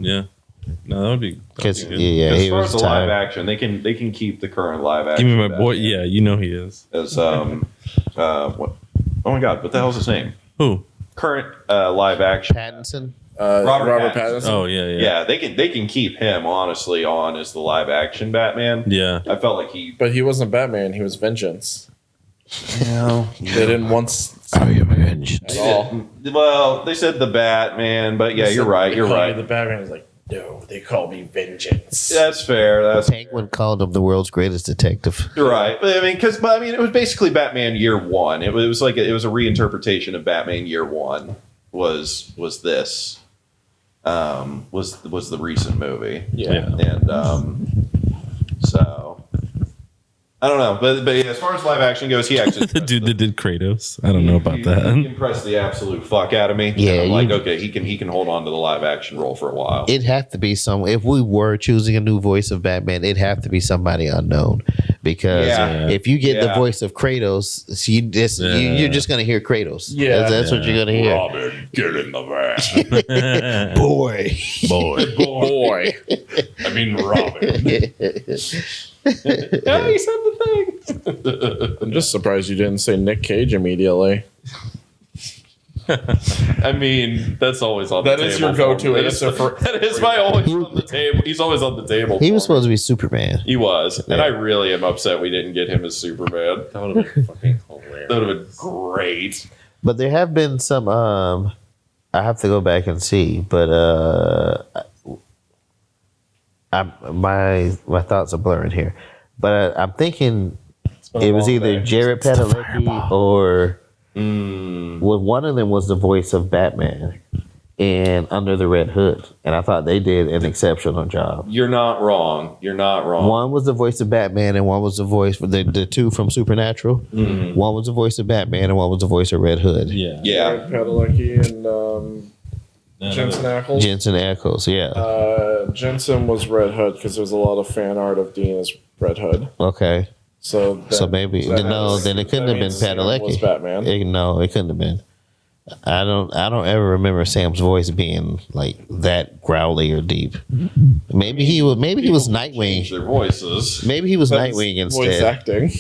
No, that would be Because good. yeah, as he far was as the live tired. action, they can keep the current live action. Give me my boy. Batman Yeah, you know he is. As what? Oh my God, what the hell's his name? Who? Current live action. Pattinson. Robert Pattinson. Pattinson. Oh yeah. Yeah, they can keep him honestly on as the live action Batman. Yeah. I felt like he. But he wasn't Batman; he was Vengeance. No, They didn't once Are you avenged? at all. well, they said the Batman, but yeah, you're right. You're right. The Batman is like, no, they call me Vengeance. That's fair. That's Penguin called him the world's greatest detective. You're right. But I mean, it was basically Batman Year One. It was like it was a reinterpretation of Batman Year One. Was this? Was the recent movie? Yeah. And so I don't know, but yeah, as far as live action goes, he actually The dude that did Kratos. I don't know about He that. impressed the absolute fuck out of me. Yeah, And I'm like, you- okay, he can hold on to the live action role for a while. It'd have to be some. If we were choosing a new voice of Batman, it'd have to be somebody unknown. Because Yeah. if you get the Yeah. voice of Kratos, you're just gonna hear Kratos. Yeah. that's what you're gonna hear. Robin, get in the van. Boy, Boy. Boy. I mean, Robin. Yeah, he said the thing. I'm just surprised you didn't say Nick Cage immediately. I mean, that's always on That the table. is your for go-to me. answer for That is my always on the table. He's always on the table. he was for me. supposed to be Superman. He was, and Yeah. I really am upset we didn't get him as Superman. That would have been fucking hilarious. That would have been great. But there have been some. I have to go back and see, but my thoughts are blurring here. But I'm thinking it was either Jared Padalecki or well, one of them was the voice of Batman in Under the Red Hood, and I thought they did an exceptional job. You're not wrong. You're not wrong. One was the voice of Batman, and one was the voice for the two from Supernatural. One was the voice of Batman, and one was the voice of Red Hood. Yeah. Yeah. Padalecki and Jensen Ackles. Jensen Ackles, yeah. Jensen was Red Hood because there was a lot of fan art of Dean as Red Hood. Okay. So So maybe then it couldn't have been Was Padalecki. Batman. No, it couldn't have been. I don't ever remember Sam's voice being like that growly or deep. Maybe he was Change Nightwing. their voices. Maybe he was That's Nightwing voice instead. acting.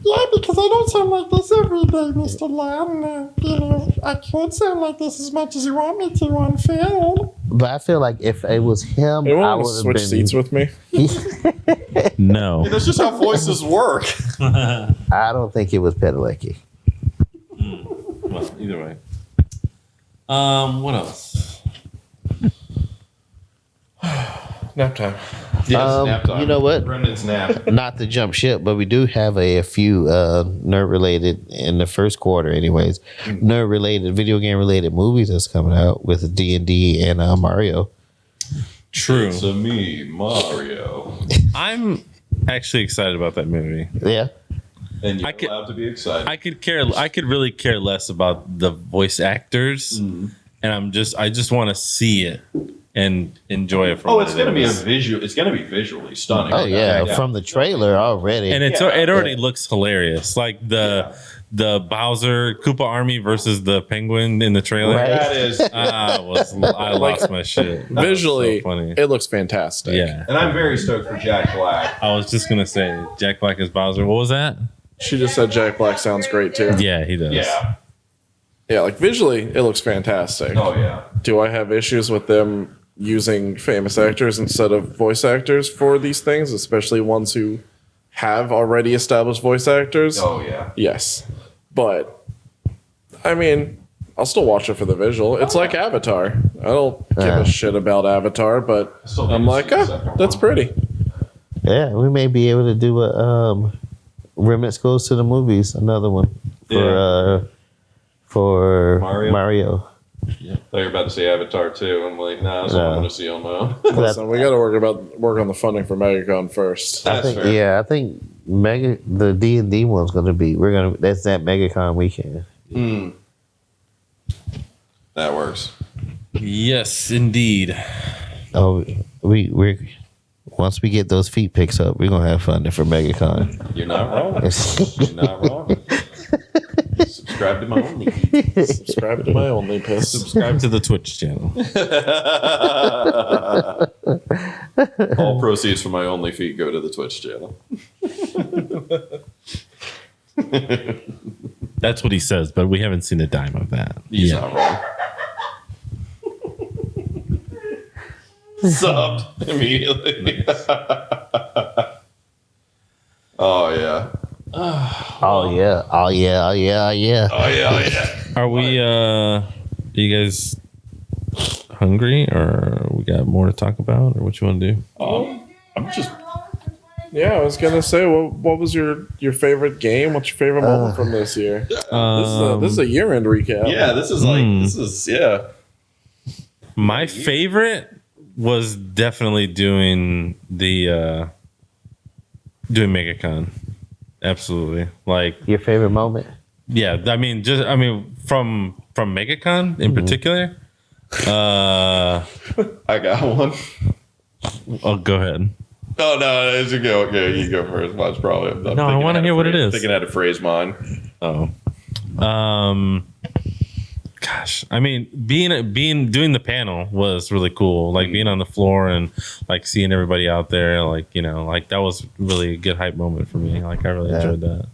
Yeah, because I don't sound like this every day, Mr. Ladner. You know, I can't sound like this as much as you want me to on film. But I feel like if it was him, Anyone I want to would have switch been. seats with me? No. That's just how voices work. I don't think it was Padalecki. Well, either way. What else? Nap time. Yes, nap time. You know what? Remnant's nap. Not to jump ship, but we do have a few nerd related in the first quarter, anyways. Nerd related, video game related movies that's coming out with D&D and Mario. True. It's a me, Mario. I'm actually excited about that movie. Yeah. And you're I could- allowed to be excited. I could really care less about the voice actors, and I just want to see it and enjoy it. It's gonna be It's gonna be visually stunning. Oh yeah, from the trailer already. and it already looks hilarious. Like the Bowser Koopa army versus the penguin in the trailer. Right. That is, I lost my shit. That was Visually, so funny. it looks fantastic. Yeah, and I'm very stoked for Jack Black. I was just gonna say Jack Black as Bowser. What was that? She just said Jack Black sounds great too. Yeah, he does. Yeah. Yeah, like visually, it looks fantastic. Oh yeah. Do I have issues with them using famous actors instead of voice actors for these things, especially ones who have already established voice actors? Oh yeah. Yes. But, I mean, I'll still watch it for the visual. It's like Avatar. I don't give a shit about Avatar, but Still need I'm to like, see the second that's one. pretty. Yeah, we may be able to do a Remnant goes to the movies, another one for Mario. Yeah. Thought you were about to say Avatar too. I'm like, nah, that's what I'm gonna see on my own. Listen, we got to work on the funding for MegaCon first. I That's think fair. I think the D&D one's gonna be that's that MegaCon weekend. That works. Yes, indeed. Oh, we're once we get those feet picks up, we're gonna have fun for MegaCon. You're not wrong. You're not wrong. Subscribe to my only. Subscribe to my only piss. Subscribe to the Twitch channel. All proceeds from my only feet go to the Twitch channel. That's what he says, but we haven't seen a dime of that. He's Yeah. not wrong. Subbed immediately. Oh yeah. Oh yeah. Oh yeah. Are we you guys hungry, or we got more to talk about, or what you want to do? I'm just. Yeah, I was gonna say, what was your favorite game? What's your favorite moment from this year? This is a year-end recap. Yeah, this is yeah. My favorite was definitely doing the doing MegaCon. Absolutely. Like, Your favorite moment? yeah, I mean from MegaCon in particular. I got one. Oh, go ahead. Oh no, as you go. Okay, you go first. Mine's probably. I'm No, I thinking wanna how hear what it phrase- is. Thinking how to phrase mine. Oh, gosh, I mean, doing the panel was really cool. Like being on the floor and like seeing everybody out there, like, you know, like that was really a good hype moment for me. Like I really enjoyed that.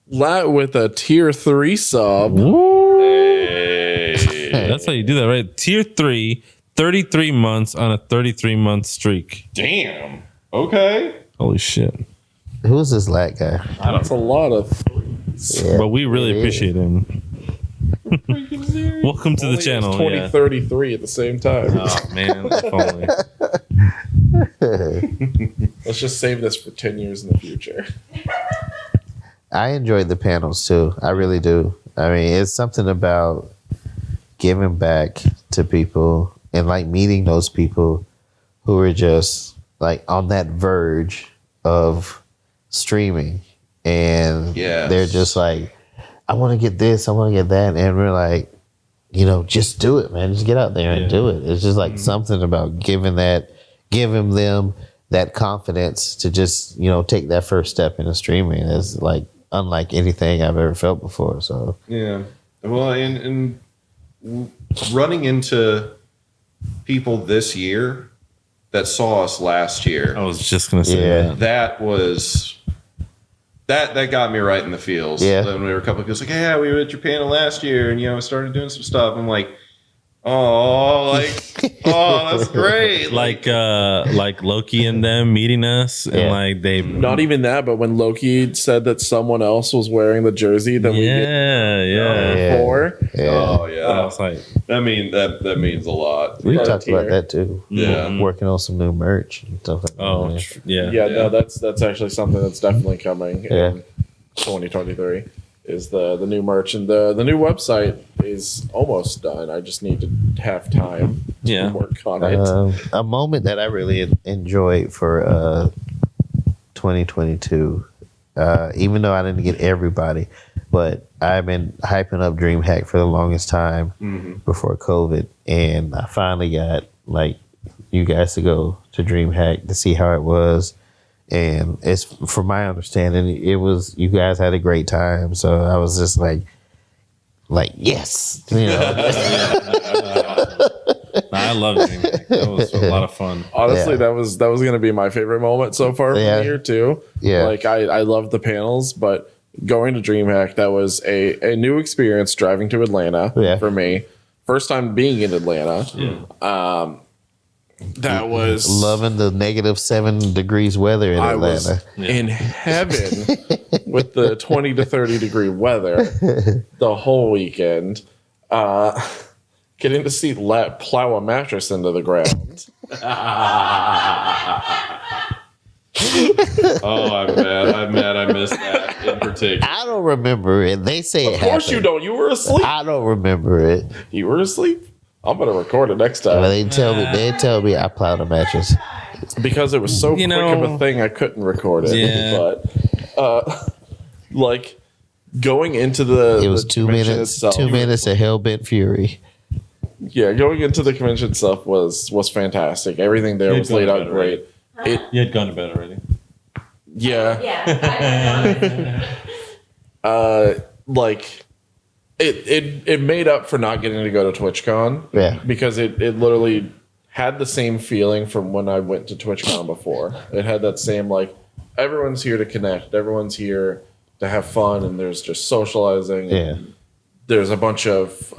Lat with a tier 3 sub. Hey. That's how you do that, right? Tier 3, 33 months on a 33-month streak. Damn. Okay. Holy shit! Who's this lat guy? That's a lot of. Yeah. But we really it is. appreciate him. Welcome to the channel. 2033 at the same time. Oh man, if only. Let's just save this for 10 years in the future. I enjoyed the panels too. I really do. I mean, it's something about giving back to people and like meeting those people who are just like on that verge of streaming, and Yes. they're just like, I want to get this, I want to get that, and we're like, you know, just do it, man. Just get out there and do it. It's just like something about giving them that confidence to just, you know, take that first step into streaming. It's like unlike anything I've ever felt before. So Yeah. Well, and running into people this year that saw us last year, I was just gonna say Yeah. that. that was that got me right in the feels. Yeah. Then we were a couple of people like, yeah, we were at your panel last year, and started doing some stuff. I'm like, oh, that's great. Like Loki and them meeting us, and Yeah. like they Not even that, but when Loki said that someone else was wearing the jersey that we did Yeah. before, yeah, oh I yeah, was like, I mean that means a lot. we Right talked here. about that too. Yeah. Working on some new merch and stuff like that. oh yeah, yeah, no, that's actually something that's definitely coming Yeah. in 2023. Is the new merch, and the new website is almost done. I just need to have time Yeah. to work on it. A moment that I really enjoyed for 2022, even though I didn't get everybody, but I've been hyping up DreamHack for the longest time before COVID, and I finally got like you guys to go to DreamHack to see how it was. And it's, from my understanding, it was, you guys had a great time. So I was just like yes, you know. I love DreamHack. That was a lot of fun. Honestly, Yeah. that was going to be my favorite moment so far from Yeah. the year too. Yeah. Like I love the panels, but going to DreamHack, that was a new experience driving to Atlanta Yeah. for me. First time being in Atlanta. That was Loving the -7 degrees weather in I was Atlanta. in heaven with the 20 to 30 degree weather the whole weekend. Getting to see Let plow a mattress into the ground. Oh, I'm mad. I missed that in particular. I don't remember it. They say it Of course you happened. don't. You were asleep. I don't remember it. You were asleep. I'm gonna record it next But time they tell me I plowed a mattress. because it was so You quick of know- a thing. I couldn't record it. Yeah. But like going into the It was the 2 convention minutes. itself- 2 minutes of hellbent fury. Yeah, going into the convention itself was fantastic. Everything there You'd was go laid to out bed great. It You had gone to bed already. yeah. Yeah. Like it made up for not getting to go to TwitchCon. Yeah. Because it literally had the same feeling from when I went to TwitchCon before. It had that same like everyone's here to connect, everyone's here to have fun, and there's just socializing. Yeah. There's a bunch of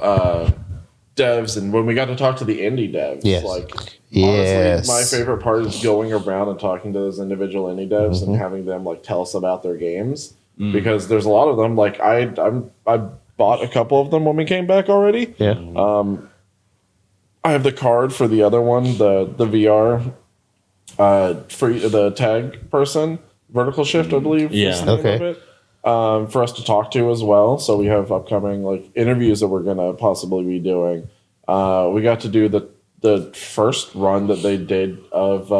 devs, and when we got to talk to the indie devs, Yes. like Yes. honestly, my favorite part is going around and talking to those individual indie devs and having them like tell us about their games because there's a lot of them. Like I bought a couple of them when we came back already. Yeah. I have the card for the other one, the VR, free the tag person, Vertical Shift, I believe. is Yeah. the name Okay. of it. For us to talk to as well. So we have upcoming like interviews that we're gonna possibly be doing. We got to do the first run that they did of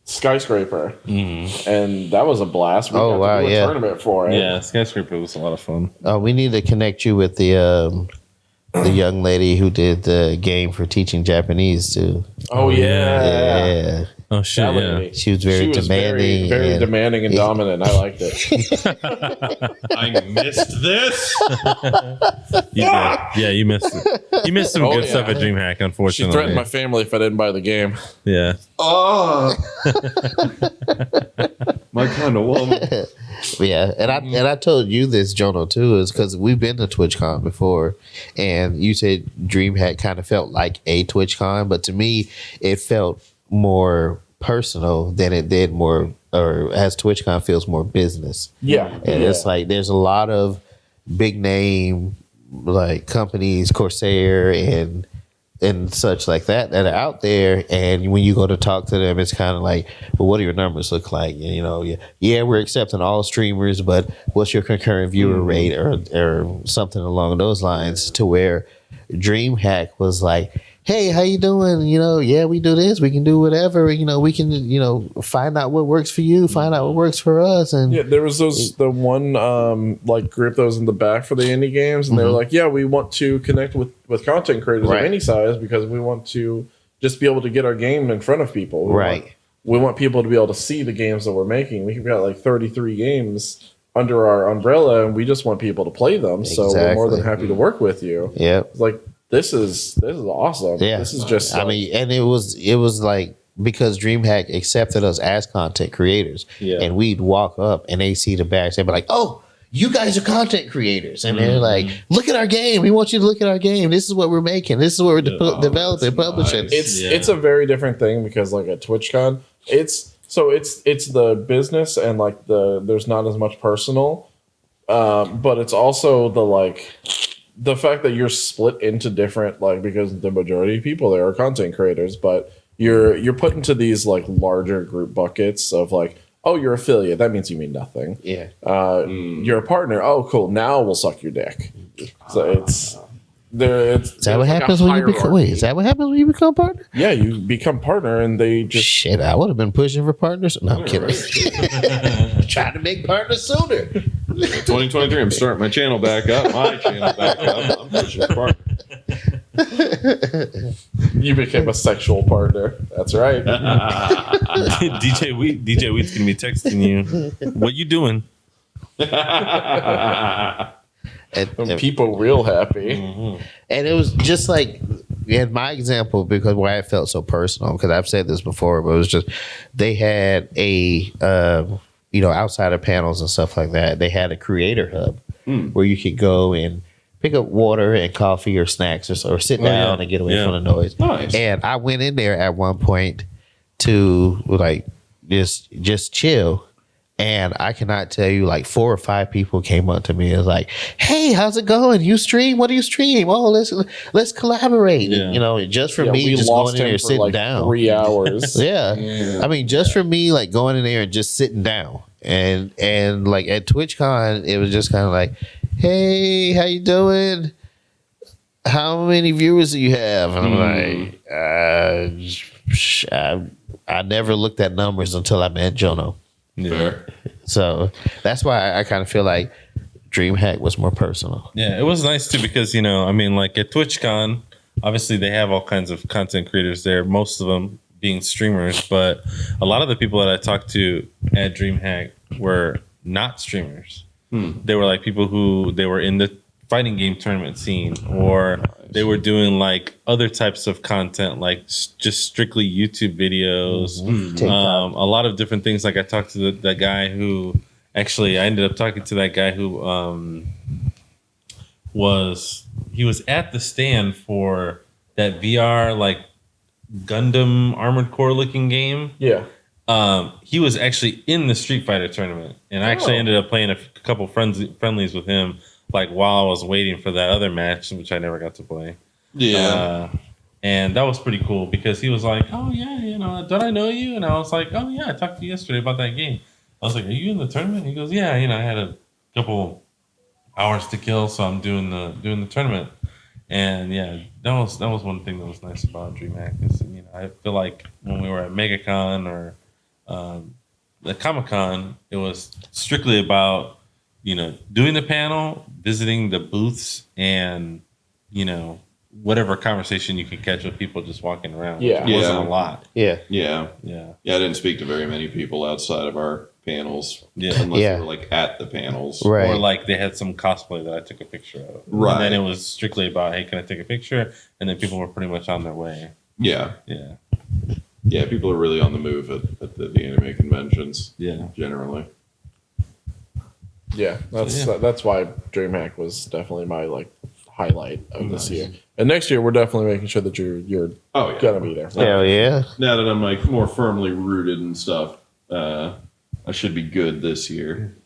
Skyscraper, and that was a blast. We Oh, got wow, to do a yeah. tournament for it. Yeah, Skyscraper was a lot of fun. We need to connect you with the young lady who did the game for teaching Japanese too. Oh yeah. Yeah. Oh shit, That yeah. lady. She was very demanding. very and- demanding and dominant. I liked it. I missed this. You did. Yeah, you missed it. You missed some Oh, good yeah. stuff at DreamHack, She unfortunately. threatened my family if I didn't buy the game. Yeah. Oh, my kind of woman. Yeah, and I told you this, Jono, too, is because we've been to TwitchCon before, and you said DreamHack kind of felt like a TwitchCon, but to me, it felt more personal than it did more, or as TwitchCon feels more business. Yeah. And it's like there's a lot of big name like companies, Corsair and such like that are out there, and when you go to talk to them, it's kind of like, well, what do your numbers look like? And, you know, yeah, we're accepting all streamers, but what's your concurrent viewer rate or something along those lines? To where DreamHack was like, hey, how you doing? You know, yeah, we do this, we can do whatever. You know, we can, you know, find out what works for you, find out what works for us, and Yeah, there was the one like group that was in the back for the indie games, and they were like, "Yeah, we want to connect with content creators Right. of any size because we want to just be able to get our game in front of people. Right. We want people to be able to see the games that we're making. We've got like 33 games under our umbrella, and we just want people to play them. So we're more than Exactly. happy to work with you. Yep. It's like this is awesome. Yeah. This is just. I mean, and it was like because DreamHack accepted us as content creators, Yeah. and we'd walk up and they see the badge, they'd be like, "Oh, you guys are content creators," and they're like, "Look at our game. We want you to look at our game. This is what we're making. This is what we're developing, that's publishing." nice. it's a very different thing because like at TwitchCon, it's the business and like there's not as much personal, but it's also the fact that you're split into different because the majority of people there are content creators, but you're put into these like larger group buckets of like, oh, you're affiliate, that means you mean nothing. Yeah. You're a partner. Oh, cool. Now we'll suck your dick. So it's there. Is that what happens when you become? Wait, is that what happens when you become partner? Yeah, you become partner, and they just Shit, I would have been pushing for partners. No, I'm kidding. Trying to make partners sooner. 2023, I'm starting my channel back up. My channel back up. I'm pushing a partner. you became a sexual partner. That's right. DJ Wheat's gonna be texting you. What you doing? And People real happy. it was just like in my example, because why it felt so personal, because I've said this before, but it was just they had a outside of panels and stuff like that, they had a creator hub where you could go and pick up water and coffee or snacks or sit down and get away from the noise. Nice. And I went in there at one point to like just chill. And I cannot tell you, like 4 or 5 people came up to me and was like, "Hey, how's it going? You stream? What do you stream? Oh, let's collaborate." Yeah. Just for Yeah, me, we just lost going in there him and for sitting like down. 3 hours. Yeah. I mean, just for me, like going in there and just sitting down, and like at TwitchCon, it was just kind of like, "Hey, how you doing? How many viewers do you have?" And I'm like, I never looked at numbers until I met Jono. Fair. So that's why I kind of feel like DreamHack was more personal. Yeah, it was nice too because like at TwitchCon, obviously they have all kinds of content creators there. Most of them being streamers, but a lot of the people that I talked to at DreamHack were not streamers. They were like people who they were in the fighting game tournament scene, or they were doing like other types of content, like just strictly YouTube videos, a lot of different things. Like I talked to the guy who actually I ended up talking to that guy who was at the stand for that VR like Gundam Armored Core looking game. Yeah. He was actually in the Street Fighter tournament, and I actually ended up playing a couple friendlies with him, like while I was waiting for that other match, which I never got to play. Yeah. And that was pretty cool because he was like, "Oh yeah, don't I know you?" And I was like, "Oh yeah, I talked to you yesterday about that game." I was like, "Are you in the tournament?" He goes, "Yeah, I had a couple hours to kill, so I'm doing the tournament." And yeah, that was one thing that was nice about DreamHack is I feel like when we were at MegaCon or the Comic-Con, it was strictly about doing the panel, visiting the booths, and whatever conversation you can catch with people just walking around. Yeah. Which wasn't a lot. Yeah. Yeah. Yeah. Yeah, I didn't speak to very many people outside of our panels. Yeah. Unless Yeah. they were like at the panels. Right. Or like they had some cosplay that I took a picture of. Right. And then it was strictly about, hey, can I take a picture? And then people were pretty much on their way. Yeah. Yeah. Yeah, people are really on the move at the anime conventions. Yeah. Generally. Yeah, that's yeah. that's why DreamHack was definitely my highlight of this year. And next year we're definitely making sure that you're Oh, yeah. gonna be there. Hell yeah. Now that I'm more firmly rooted and stuff, I should be good this year.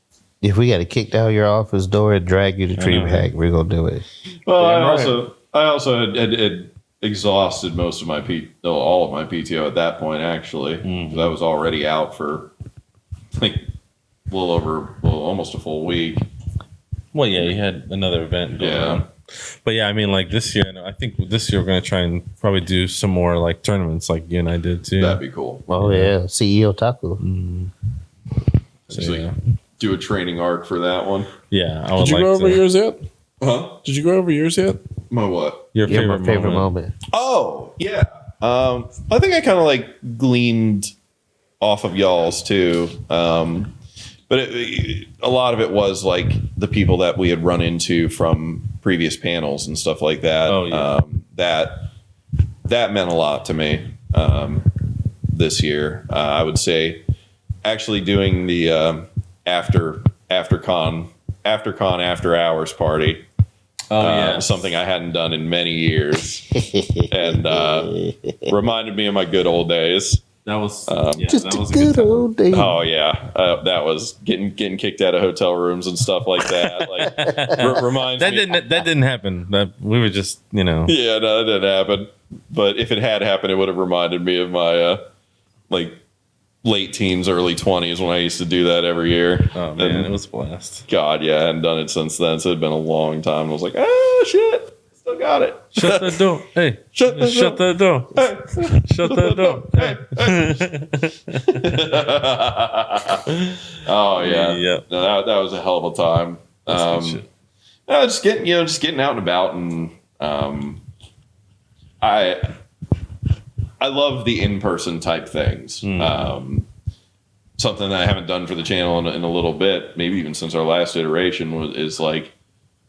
If we got to kick down your office door and drag you to DreamHack, we're gonna do it. Well, Damn I also had exhausted most of my all of my PTO at that point. Actually, 'cause I was already out for like almost a full week. Well, yeah, you had another event going Yeah. on. But yeah, I mean, like this year, I think this year we're going to try and probably do some more like tournaments like you and I did too. That'd be cool. Oh yeah, CEO Taco. So, Actually, yeah. do a training arc for that one. Yeah, I would Did you like go over to. yours yet? Huh? Did you go over yours yet? My what? Your Yeah, favorite, my favorite moment. moment. Oh, yeah. I think I kind of gleaned off of y'all's too. but a lot of it was like the people that we had run into from previous panels and stuff like that. Oh, yeah. That meant a lot to me this year. I would say actually doing the after hours party. Something I hadn't done in many years, and reminded me of my good old days. That was Just that was a a good good time. old day. Oh yeah, that was getting kicked out of hotel rooms and stuff like that. Like reminds That me. didn't happen. That we were just Yeah, no, that didn't happen. But if it had happened, it would have reminded me of my like late teens, early 20s when I used to do that every year. Oh man, And it was a blast. God, yeah, I hadn't done it since then, so it'd been a long time. I was like, oh shit, still got it. Shut the door. Hey. Shut the door. the door. Shut the door. Hey. Oh yeah, Yeah. No, that was a hell of a time. That's good shit. No, just getting out and about, and I love the in-person type things. Something that I haven't done for the channel in a little bit, maybe even since our last iteration, is like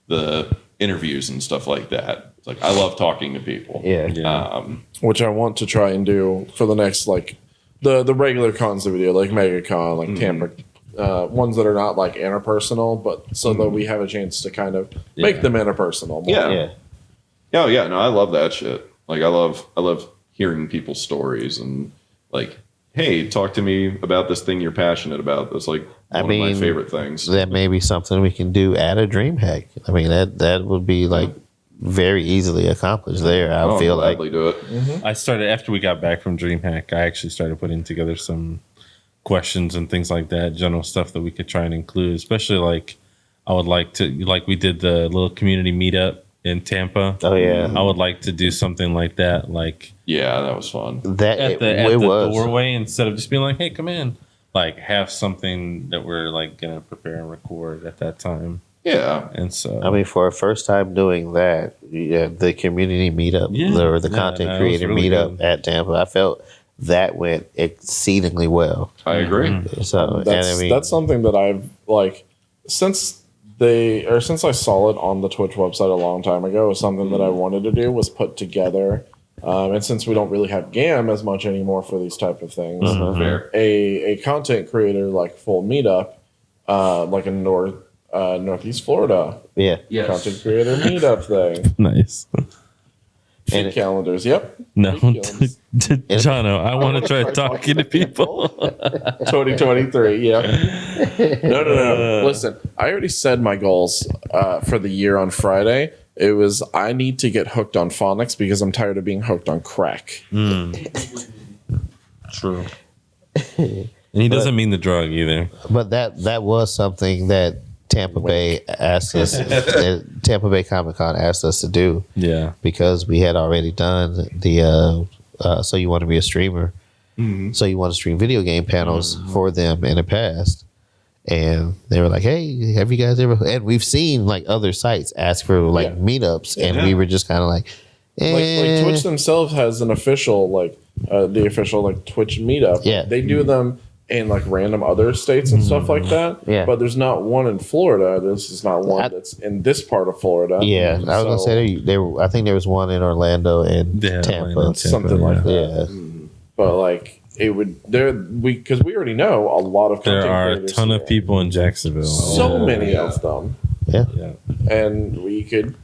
the interviews and stuff like that. It's like I love talking to people. Yeah. Which I want to try and do for the next, like, the regular cons video, like MegaCon, like Tampa, ones that are not like interpersonal, but so that we have a chance to kind of make them interpersonal. More. Yeah. Yeah. Oh yeah, no, I love that shit. Like I love hearing people's stories and like, hey, talk to me about this thing you're passionate about. That's like one of my favorite things. That may be something we can do at a DreamHack. I mean, that would be like very easily accomplished there. I I'll feel like. gladly do it. I started after we got back from DreamHack. I actually started putting together some questions and things like that, general stuff that we could try and include. Especially like I would like to, like we did the little community meetup in Tampa. Oh yeah, I would like to do something like that, like Yeah, that was fun. that at the it was. doorway, instead of just being like, "Hey, come in." Like have something that we're like gonna prepare and record at that time. Yeah. And so I mean, for a first time doing that, the community meetup or the content that was creator really meetup good. at Tampa, I felt that went exceedingly well. I agree. So, That's and I mean, that's something that I've like since I saw it on the Twitch website a long time ago. It was something that I wanted to do, was put together. And since we don't really have GAM as much anymore for these type of things, Fair. a content creator like full meetup, like in Northeast Florida yeah. content creator meetup thing. nice. Feed And- calendars, yep. No, Feed calendars. Jono, I want to try talking to people. 2023, yeah. No. Listen, I already said my goals for the year on Friday. It was I need to get hooked on phonics because I'm tired of being hooked on crack. True. And he doesn't mean the drug either. But that was something that Tampa Bay asked us, Tampa Bay Comic Con asked us to do Yeah. because we had already done the So You Want to Be a Streamer, So You Want to Stream video game panels for them in the past. And they were like, hey, have you guys ever, and we've seen like other sites ask for like meetups, and we were just kind of like, Like Twitch themselves has an official the official like Twitch meetup. Yeah. They do them in like random other states and stuff like that. Yeah. But there's not one in Florida. This is not one that's in this part of Florida. yeah, I was gonna say I think there was one in Orlando and Yeah, Tampa. Atlanta and something like that. Yeah, But like it would because we already know a lot of There content are a creators ton here. of people in Jacksonville. So many of them. yeah. Yeah. And we could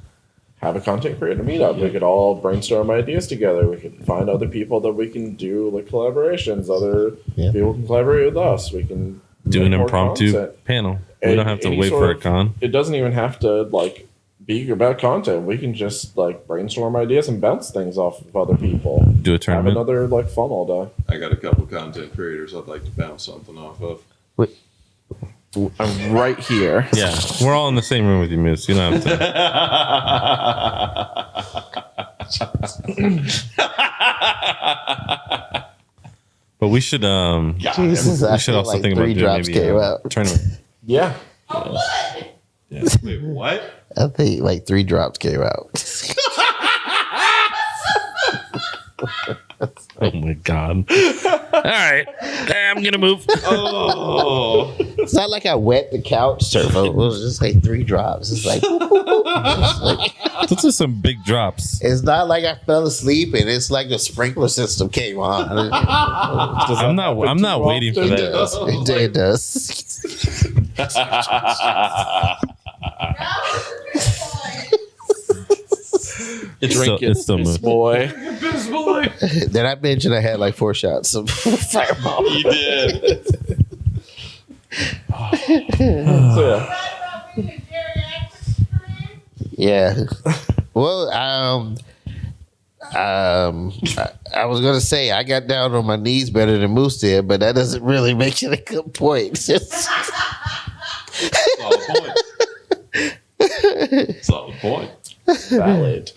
have a content creator meetup. We could all brainstorm ideas together. We could find other people that we can do like collaborations. Other people can collaborate with us. We can Do make an more impromptu content. panel. We And don't have to any wait sort for a of- con. It doesn't even have to like be about content. We can just like brainstorm ideas and bounce things off of other people. Do a Have tournament. another like fun all day. I got a couple content creators I'd like to bounce something off of. I'm right here. Yeah. We're all in the same room with you, Moose. You don't have to. But we should Jesus, I we should feel also like think about 3 doing drops maybe came a out. tournament. Yeah. Wait, what? I think like 3 drops came out. Oh my god. All right. I'm gonna move. Oh, It's not like I wet the couch, Turbo. It was just like 3 drops. It's like, Those are some big drops. it's not like I fell asleep and it's like the sprinkler system came on. I'm not waiting for It that. does. It does. It's still moving. Boy. Then I mentioned I had like 4 shots of fireball. you did. So, yeah. Yeah. Well, I was gonna say I got down on my knees better than Moose did, but that doesn't really make it a good point. Solid point. Solid point. Valid.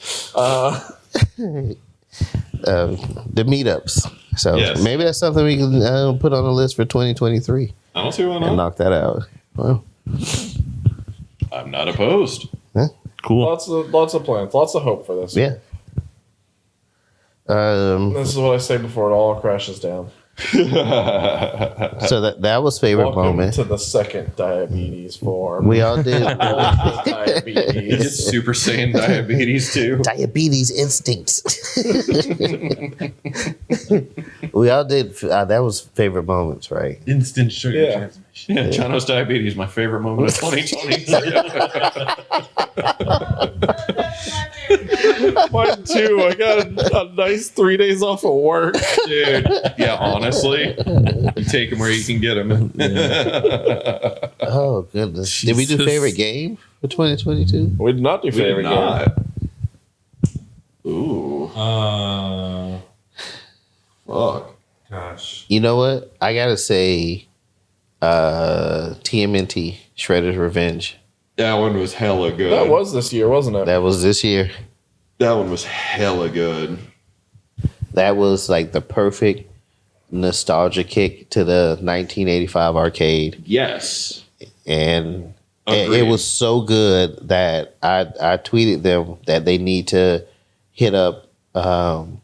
The meetups. So Yes. maybe that's something we can put on the list for 2023 I don't see why and not. knock that out. Well, I'm not opposed. Cool. Lots of plans. Lots of hope for this. yeah. This is what I say before it all crashes down. So that was favorite Welcome moment. to the second diabetes form. We all did. Diabetes. It's Super Saiyan diabetes too. Diabetes instincts. We all did. That was favorite moments, right? Instant sugar Yeah. transmission. Yeah, Chano's diabetes, my favorite moment of 2020. Mine too. I got a nice 3 days off of work. Dude, yeah, honestly, you take them where you can get them. Oh goodness! Did we do Jesus. favorite game for 2022? We did not do We did favorite game. not. Ooh, fuck. Gosh. You know what? I gotta say, TMNT Shredder's Revenge. That one was hella good. That was this year, wasn't it? That was this year. That one was hella good. That was like the perfect nostalgia kick to the 1985 arcade, Yes. and Agreed. it was so good that I tweeted them that they need to hit up and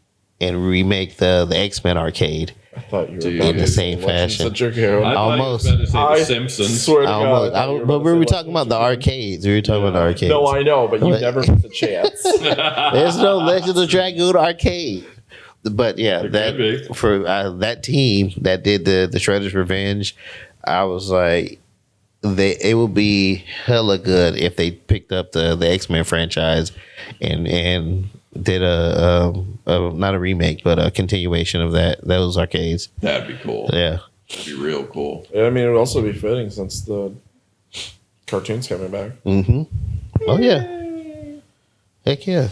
remake the X-Men arcade. I thought you were Dude. about In the to say same Legends fashion. of Dragoon. I thought you was Almost. about to say I The Simpsons. swear to God, Almost, I thought you but about we to were say talking about the Legends arcades. We were talking about the of arcades. Dragoon. No, I know, but you But- never miss a chance. There's no Legend of Dragoon arcade. But yeah, It that could be. for that team that did the Shredder's Revenge, I was like, it would be hella good if they picked up the X-Men franchise and did a not a remake but a continuation of those arcades. That'd be cool. Yeah. That'd be real cool. Yeah, I mean, it would also be fitting since the cartoon's coming back. Mm-hmm. Oh yeah. Heck yeah.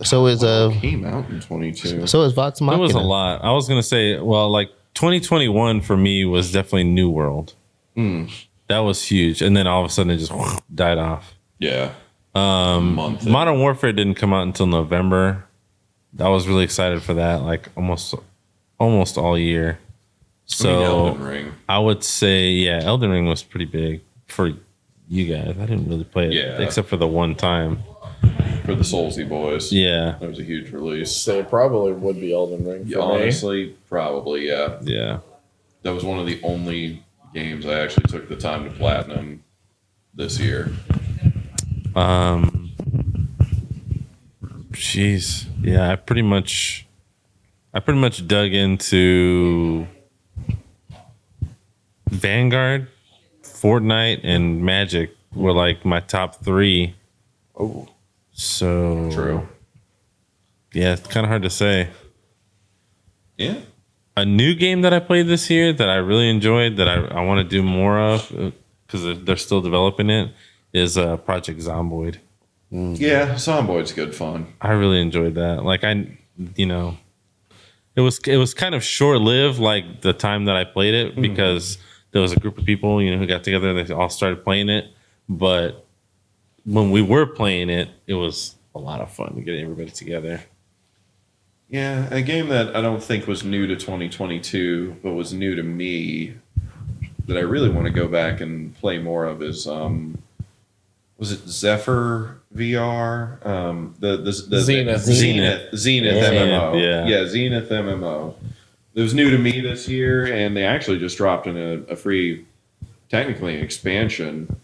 So is Came out in 22. so is Vox It Machina. was a lot. I was gonna say, well, like 2021 for me was definitely New World. That was huge, and then all of a sudden it just died off. Yeah. Month. Modern Warfare didn't come out until November. I was really excited for that, like almost all year. So Elden Ring. I would say, yeah, Elden Ring was pretty big for you guys. I didn't really play it, Yeah. except for the one time. For the Soulsy boys. Yeah, That was a huge release. So it probably would be Elden Ring for me. Honestly, probably, yeah. yeah. That was one of the only games I actually took the time to platinum this year. Jeez, yeah. I pretty much dug into Vanguard, Fortnite, and Magic were like my top 3. Oh, So True. yeah, it's kind of hard to say. Yeah. A new game that I played this year that I really enjoyed that I want to do more of because they're still developing it is Project Zomboid. Yeah, Zomboid's good fun. I really enjoyed that. Like it was kind of short lived, like the time that I played it, because there was a group of people, who got together and they all started playing it. But when we were playing it, it was a lot of fun to get everybody together. Yeah, a game that I don't think was new to 2022, but was new to me that I really want to go back and play more of is was it Zephyr VR? The Zenith. Zenith Yeah. MMO. Yeah. Zenith MMO. it was new to me this year, and they actually just dropped in a free, technically an expansion.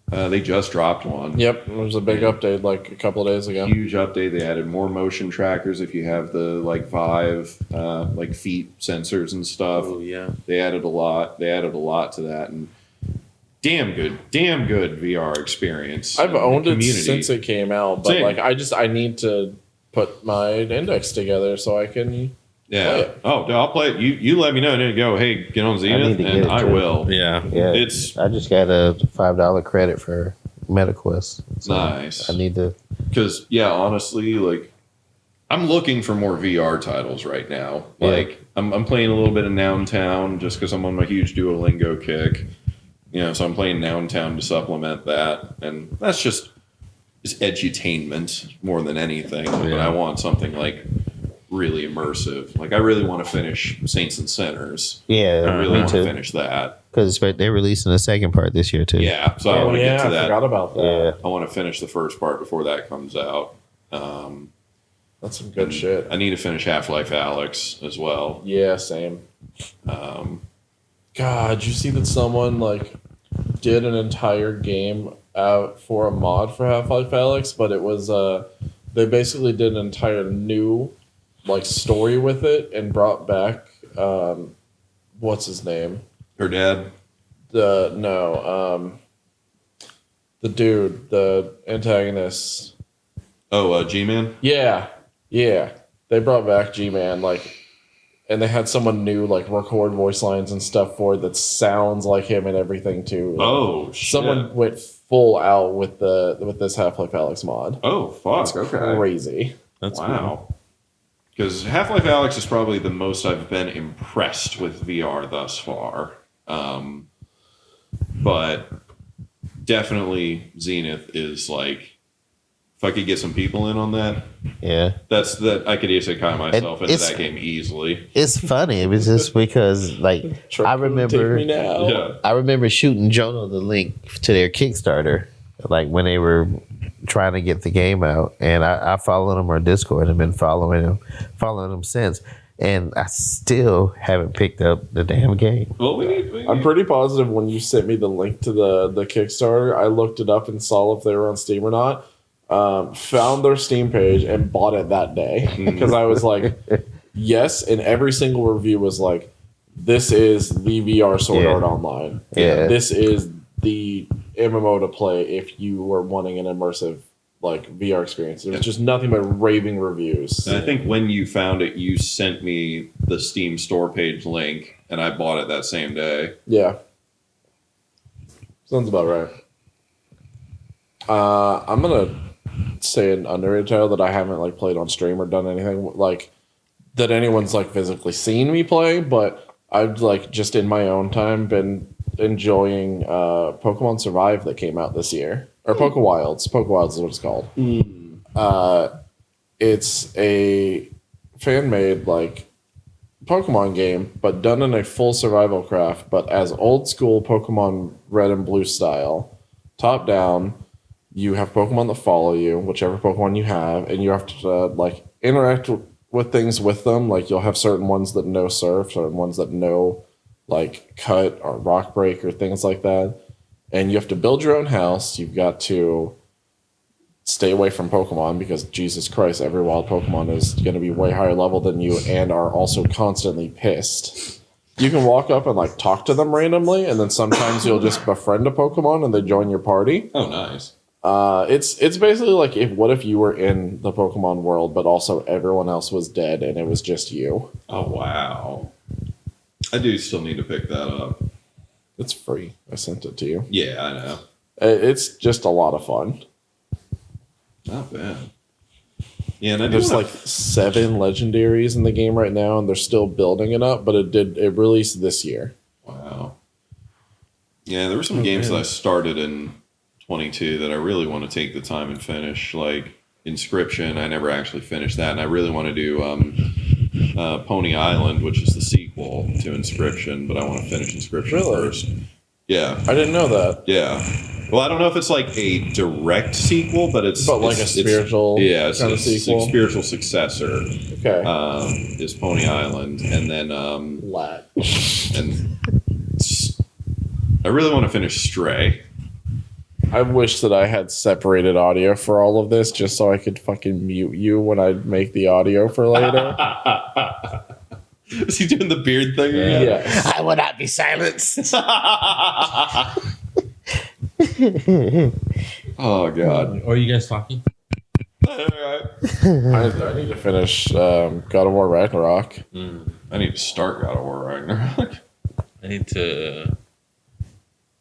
They just dropped one. Yep, there was a big update like a couple of days ago. Huge update. They added more motion trackers if you have the like Vive, like feet sensors and stuff. Oh yeah. They added a lot. They added a lot to that, and damn good VR experience. I've And the owned it community. since it came out, but Same. like I need to put my index together so I can. Yeah. play it. Oh, no, I'll play it. You let me know. And then go. Hey, get on need Zenith, to get and it I too. will. Yeah. Yeah, It's I just got a $5 credit for MetaQuest. So nice. I need to. Because yeah, honestly, like I'm looking for more VR titles right now. Yeah. Like I'm playing a little bit of Noun Town just because I'm on my huge Duolingo kick. You know, so I'm playing Noun Town to supplement that, and that's just it's edutainment more than anything. But Yeah. I want something like really immersive. Like I really want to finish Saints and Sinners. Yeah, I really me want to too. finish that. Because they're releasing the second part this year too. Yeah, so I Oh want to yeah, get to I that. forgot about that. Yeah. I want to finish the first part before that comes out. That's some good shit. I need to finish Half-Life Alyx as well. Yeah, same. God, you see that someone like did an entire game out for a mod for Half-Life Alyx, but it was they basically did an entire new like story with it and brought back what's his name? Her dad. The dude, the antagonist. Oh, G-Man. Yeah. They brought back G-Man, like, and they had someone new, like, record voice lines and stuff for it that sounds like him and everything too. Oh, shit. Someone went full out with this Half-Life Alyx mod. Oh, fuck. It's Okay. crazy. That's cool. Wow. Because Half-Life Alyx is probably the most I've been impressed with VR thus far. But definitely Zenith is like, if I could get some people in on that, Yeah. that's that I could isekai myself into it's- that game easily. It's funny. It was just because like I remember Take me now. Yeah. I remember shooting Jonah the link to their Kickstarter, like when they were trying to get the game out, and I followed them on Discord and been following them since, and I still haven't picked up the damn game. Well, we need I'm pretty positive when you sent me the link to the Kickstarter, I looked it up and saw if they were on Steam or not. Found their Steam page and bought it that day because I was like, yes, and every single review was like, this is the VR Sword Yeah. Art Online. Yeah. This is the MMO to play if you were wanting an immersive like VR experience. There was just nothing but raving reviews. And I think when you found it, you sent me the Steam store page link, and I bought it that same day. Yeah. Sounds about right. I'm gonna say an underrated title that I haven't like played on stream or done anything like that anyone's like physically seen me play, but I've like just in my own time been enjoying Pokemon Survive that came out this year. Or Pokewilds. Pokewilds is what it's called. It's a fan made like Pokemon game, but done in a full survival craft, but as old school Pokemon Red and Blue style. Top down, you have Pokemon that follow you, whichever Pokemon you have, and you have to like interact with things with them. Like you'll have certain ones that know Surf, certain ones that know like Cut or Rock Break or things like that. And you have to build your own house. You've got to stay away from Pokemon because Jesus Christ, every wild Pokemon is going to be way higher level than you and are also constantly pissed. You can walk up and like talk to them randomly, and then sometimes you'll just befriend a Pokemon and they join your party. Oh, nice. It's basically like what if you were in the Pokemon world, but also everyone else was dead and it was just you. Oh, wow. I do still need to pick that up. It's free. I sent it to you. Yeah, I know. It's just a lot of fun. Not bad. Yeah, and I do There's wanna- like 7 legendaries in the game right now, and they're still building it up. But it released this year. Wow. Yeah, there were some games that I started in 22 that I really want to take the time and finish. Like Inscription, I never actually finished that, and I really want to do Pony Island, which is the sequel to Inscription, but I want to finish Inscription Really? first. Yeah, I didn't know that. yeah. Well, I don't know if it's like a direct sequel, but it's like a spiritual yeah, it's kind of a sequel. spiritual successor. Okay. Is Pony Island, and then Lat. and I really want to finish Stray. I wish that I had separated audio for all of this just so I could fucking mute you when I make the audio for later. Is he doing the beard thing again? Yes. I will not be silenced. Oh God. Or are you guys talking? I need to finish God of War Ragnarok. I need to start God of War Ragnarok. I need to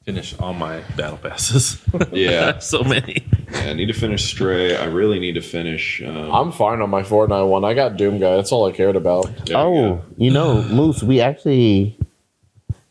finish all my battle passes. Yeah. So many. Yeah, I need to finish Stray. I really need to finish. I'm fine on my Fortnite one. I got Doom Guy. That's all I cared about. There we go. You know, Moose, we actually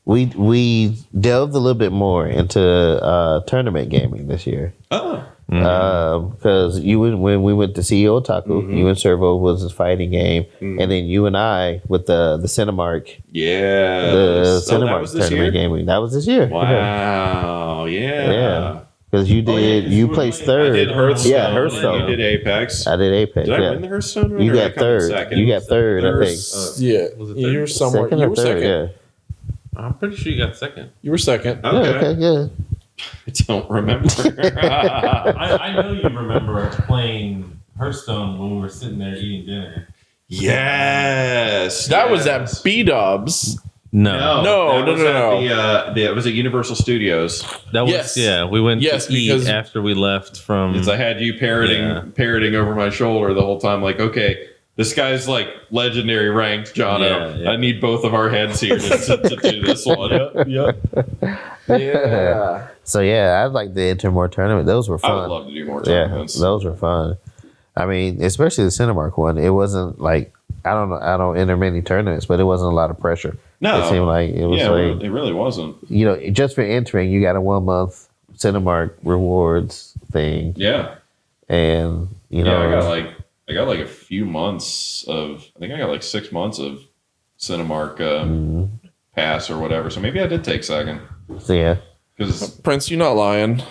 we delved a little bit more into tournament gaming this year. Oh. Because when we went to CEO Otaku, you and Servo was a fighting game, and then you and I with the Cinemark, Yeah. the that Cinemark was this tournament year? gaming. That was this year. Wow. Yeah. Yeah. Because you did, you placed I third. did Hearthstone. Yeah, and Hearthstone. You did Apex. I did Apex. Did I yeah. win the Hearthstone run? You or did I got come in third. second? You got third, I think. Yeah. Was it You were third? somewhere. Second You or were third? second. Yeah. I'm pretty sure you got second. You were second. Okay. Yeah. Okay. Yeah. I don't remember. I know you remember playing Hearthstone when we were sitting there eating dinner. Yes. That was yes. at B-Dubs. No. No, that was no. at it was at Universal Studios. That was, Yes. yeah, we went Yes, to eat because- after we left from. Because I had you parroting over my shoulder the whole time, like, okay, this guy's like legendary ranked, Jono. Yeah, yeah. I need both of our heads here to do this one. Yeah. So yeah, I'd like to enter more tournament. Those were I fun. would love to do more Yeah, tournaments. those were fun. I mean, especially the Cinemark one. It wasn't like I don't enter many tournaments, but it wasn't a lot of pressure. No. It seemed like it was Yeah, like it really wasn't. you know, just for entering, you got a 1 month Cinemark rewards thing, Yeah. and you know, I got like a few months of. I think I got like 6 months of Cinemark pass or whatever. So maybe I did take second. so yeah, Because Prince, you're not lying.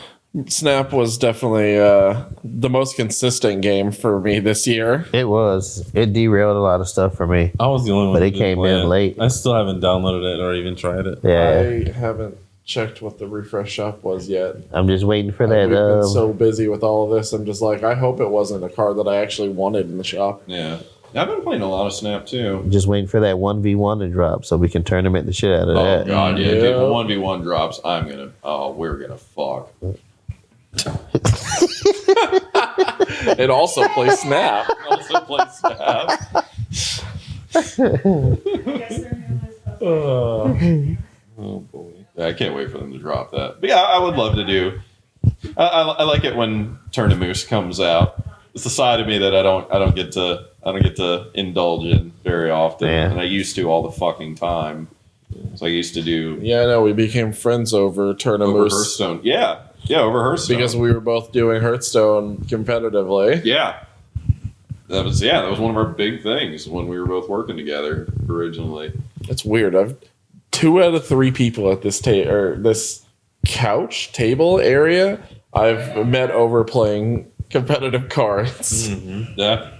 Snap was definitely the most consistent game for me this year. it was. It derailed a lot of stuff for me. I was the only one. But who it didn't came play in it. late. I still haven't downloaded it or even tried it. Yeah, I haven't checked what the refresh shop was yet. I'm just waiting for We've that. been so busy with all of this. I'm just like, I hope it wasn't a card that I actually wanted in the shop. yeah, I've been playing a lot of Snap too. Just waiting for that 1v1 to drop so we can tournament the shit out of Oh that. god, yeah, Yeah. dude. The 1v1 drops. We're gonna fuck. It also plays Snap. Also play Snap. Yes, there is. Oh boy, yeah, I can't wait for them to drop that. But yeah, I would love to do. I like it when Turnamoose comes out. It's the side of me that I don't get to indulge in very often, Yeah. and I used to all the fucking time. So I used to do Yeah, I know. We became friends over over Turnamoose Hearthstone. Yeah, over Hearthstone because we were both doing Hearthstone competitively. Yeah. That was one of our big things when we were both working together originally. It's weird. I've 2 out of 3 people at this this couch table area I've met over playing competitive cards. Yeah.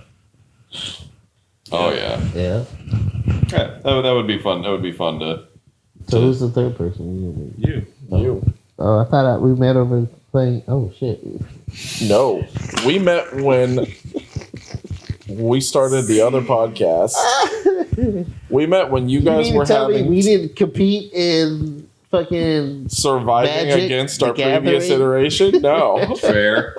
Oh yeah. Yeah. Yeah, that would be fun. That would be fun to. So who's the third person? You. You. Oh, I thought we met over playing. Oh shit. No, we met when we started the other podcast. We met when you guys were having we didn't compete in fucking surviving Magic against the our previous Gathering? iteration. No, Fair.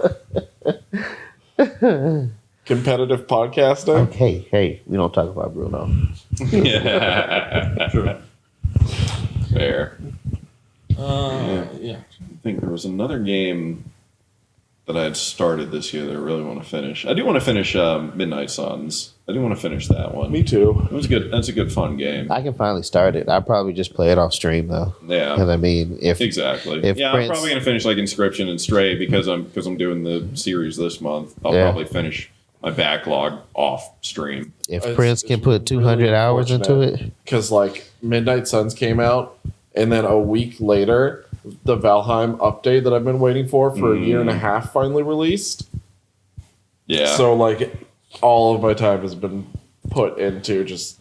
competitive podcasting. Hey, we don't talk about Bruno. Yeah. True. Fair. Yeah. I think there was another game that I had started this year that I really want to finish. I do want to finish Midnight Suns. I do want to finish that one. Me too. It was good. That's a good fun game. I can finally start it. I'll probably just play it off stream though. Yeah. And I mean, if Exactly. If Yeah, Prince- I'm probably gonna finish like Inscription and Stray because I'm doing the series this month. I'll Yeah. probably finish my backlog off stream. if Prince can put it's 200 really hours into it, Because like Midnight Suns came out, and then a week later, the Valheim update that I've been waiting for a year and a half finally released. Yeah. So like all of my time has been put into just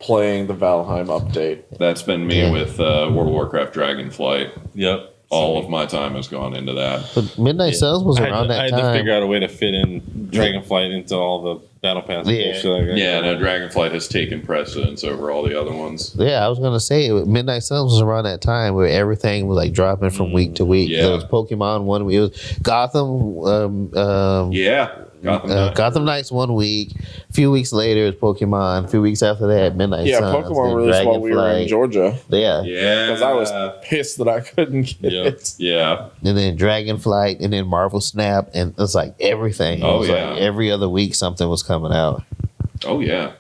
playing the Valheim update. That's been me with World of Warcraft Dragonflight. Yep. All of my time has gone into that. But Midnight Suns was around I that had to time. figure out a way to fit in Dragonflight into all the battle passes. Yeah. and shit like that. Yeah, no, Dragonflight has taken precedence over all the other ones. Yeah, I was gonna say Midnight Suns was around that time where everything was like dropping from week to week. Yeah. There was Pokemon 1 week. It was Gotham. Yeah. Gotham Knights. Gotham Knights 1 week. A few weeks later, it's Pokemon. A few weeks after that, Midnight Yeah, Suns. Pokemon then released while we were in Dragonflight. Georgia. Yeah. Yeah. Because I was pissed that I couldn't get Yeah. it. Yeah. And then Dragonflight, and then Marvel Snap, and it's like everything. Oh, It was yeah. like every other week something was coming out. Oh, yeah.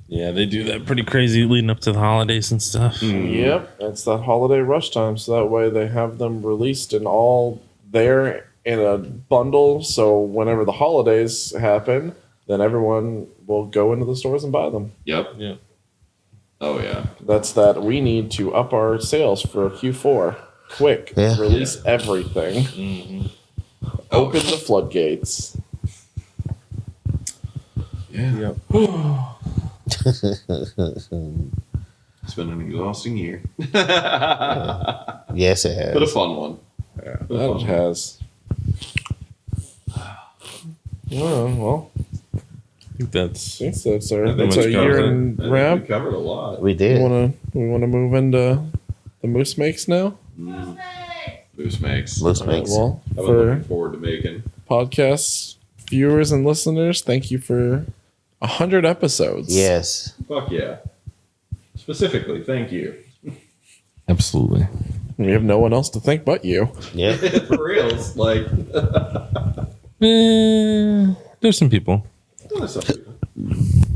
Yeah, they do that pretty crazy leading up to the holidays and stuff. Yep, it's that holiday rush time, so that way they have them released and all there in a bundle. So whenever the holidays happen, then everyone will go into the stores and buy them. Yep. Yeah. Oh, yeah. That's that we need to up our sales for Q4. Quick, Yeah. release everything. Open the floodgates. Yeah. It's been an exhausting year. Yes, it But a has. fun one. Yeah, that it has. Oh, well, I think that's I think that's our, think that's much our covers year it. in I think wrap. We covered a lot. We did. We wanna move into the Moose Makes now. Moose makes. Moose All right, Makes. well, I've been for looking forward to making. podcast viewers and listeners, thank you for 100 episodes. Yes. Fuck yeah. Specifically, thank you. absolutely. We have no one else to thank but you. Yeah. For reals. Like, There's some people. some people.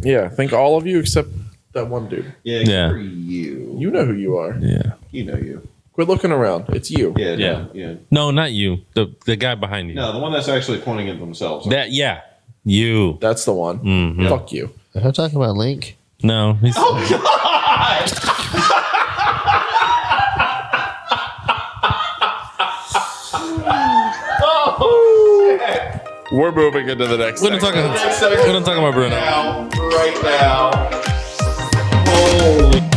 Yeah, thank all of you except that one dude. Yeah, Yeah. for you. You know who you are. Yeah. You know you. Quit looking around. It's you. Yeah, Yeah. no, yeah. No, not you. The guy behind you. No, the one that's actually pointing at themselves. That yeah. You. That's the one. Mhm. Fuck you. Are you talking about Link? No. He's, We're moving into the next we're not talking. section. We're not talking about Bruno. Right now. Holy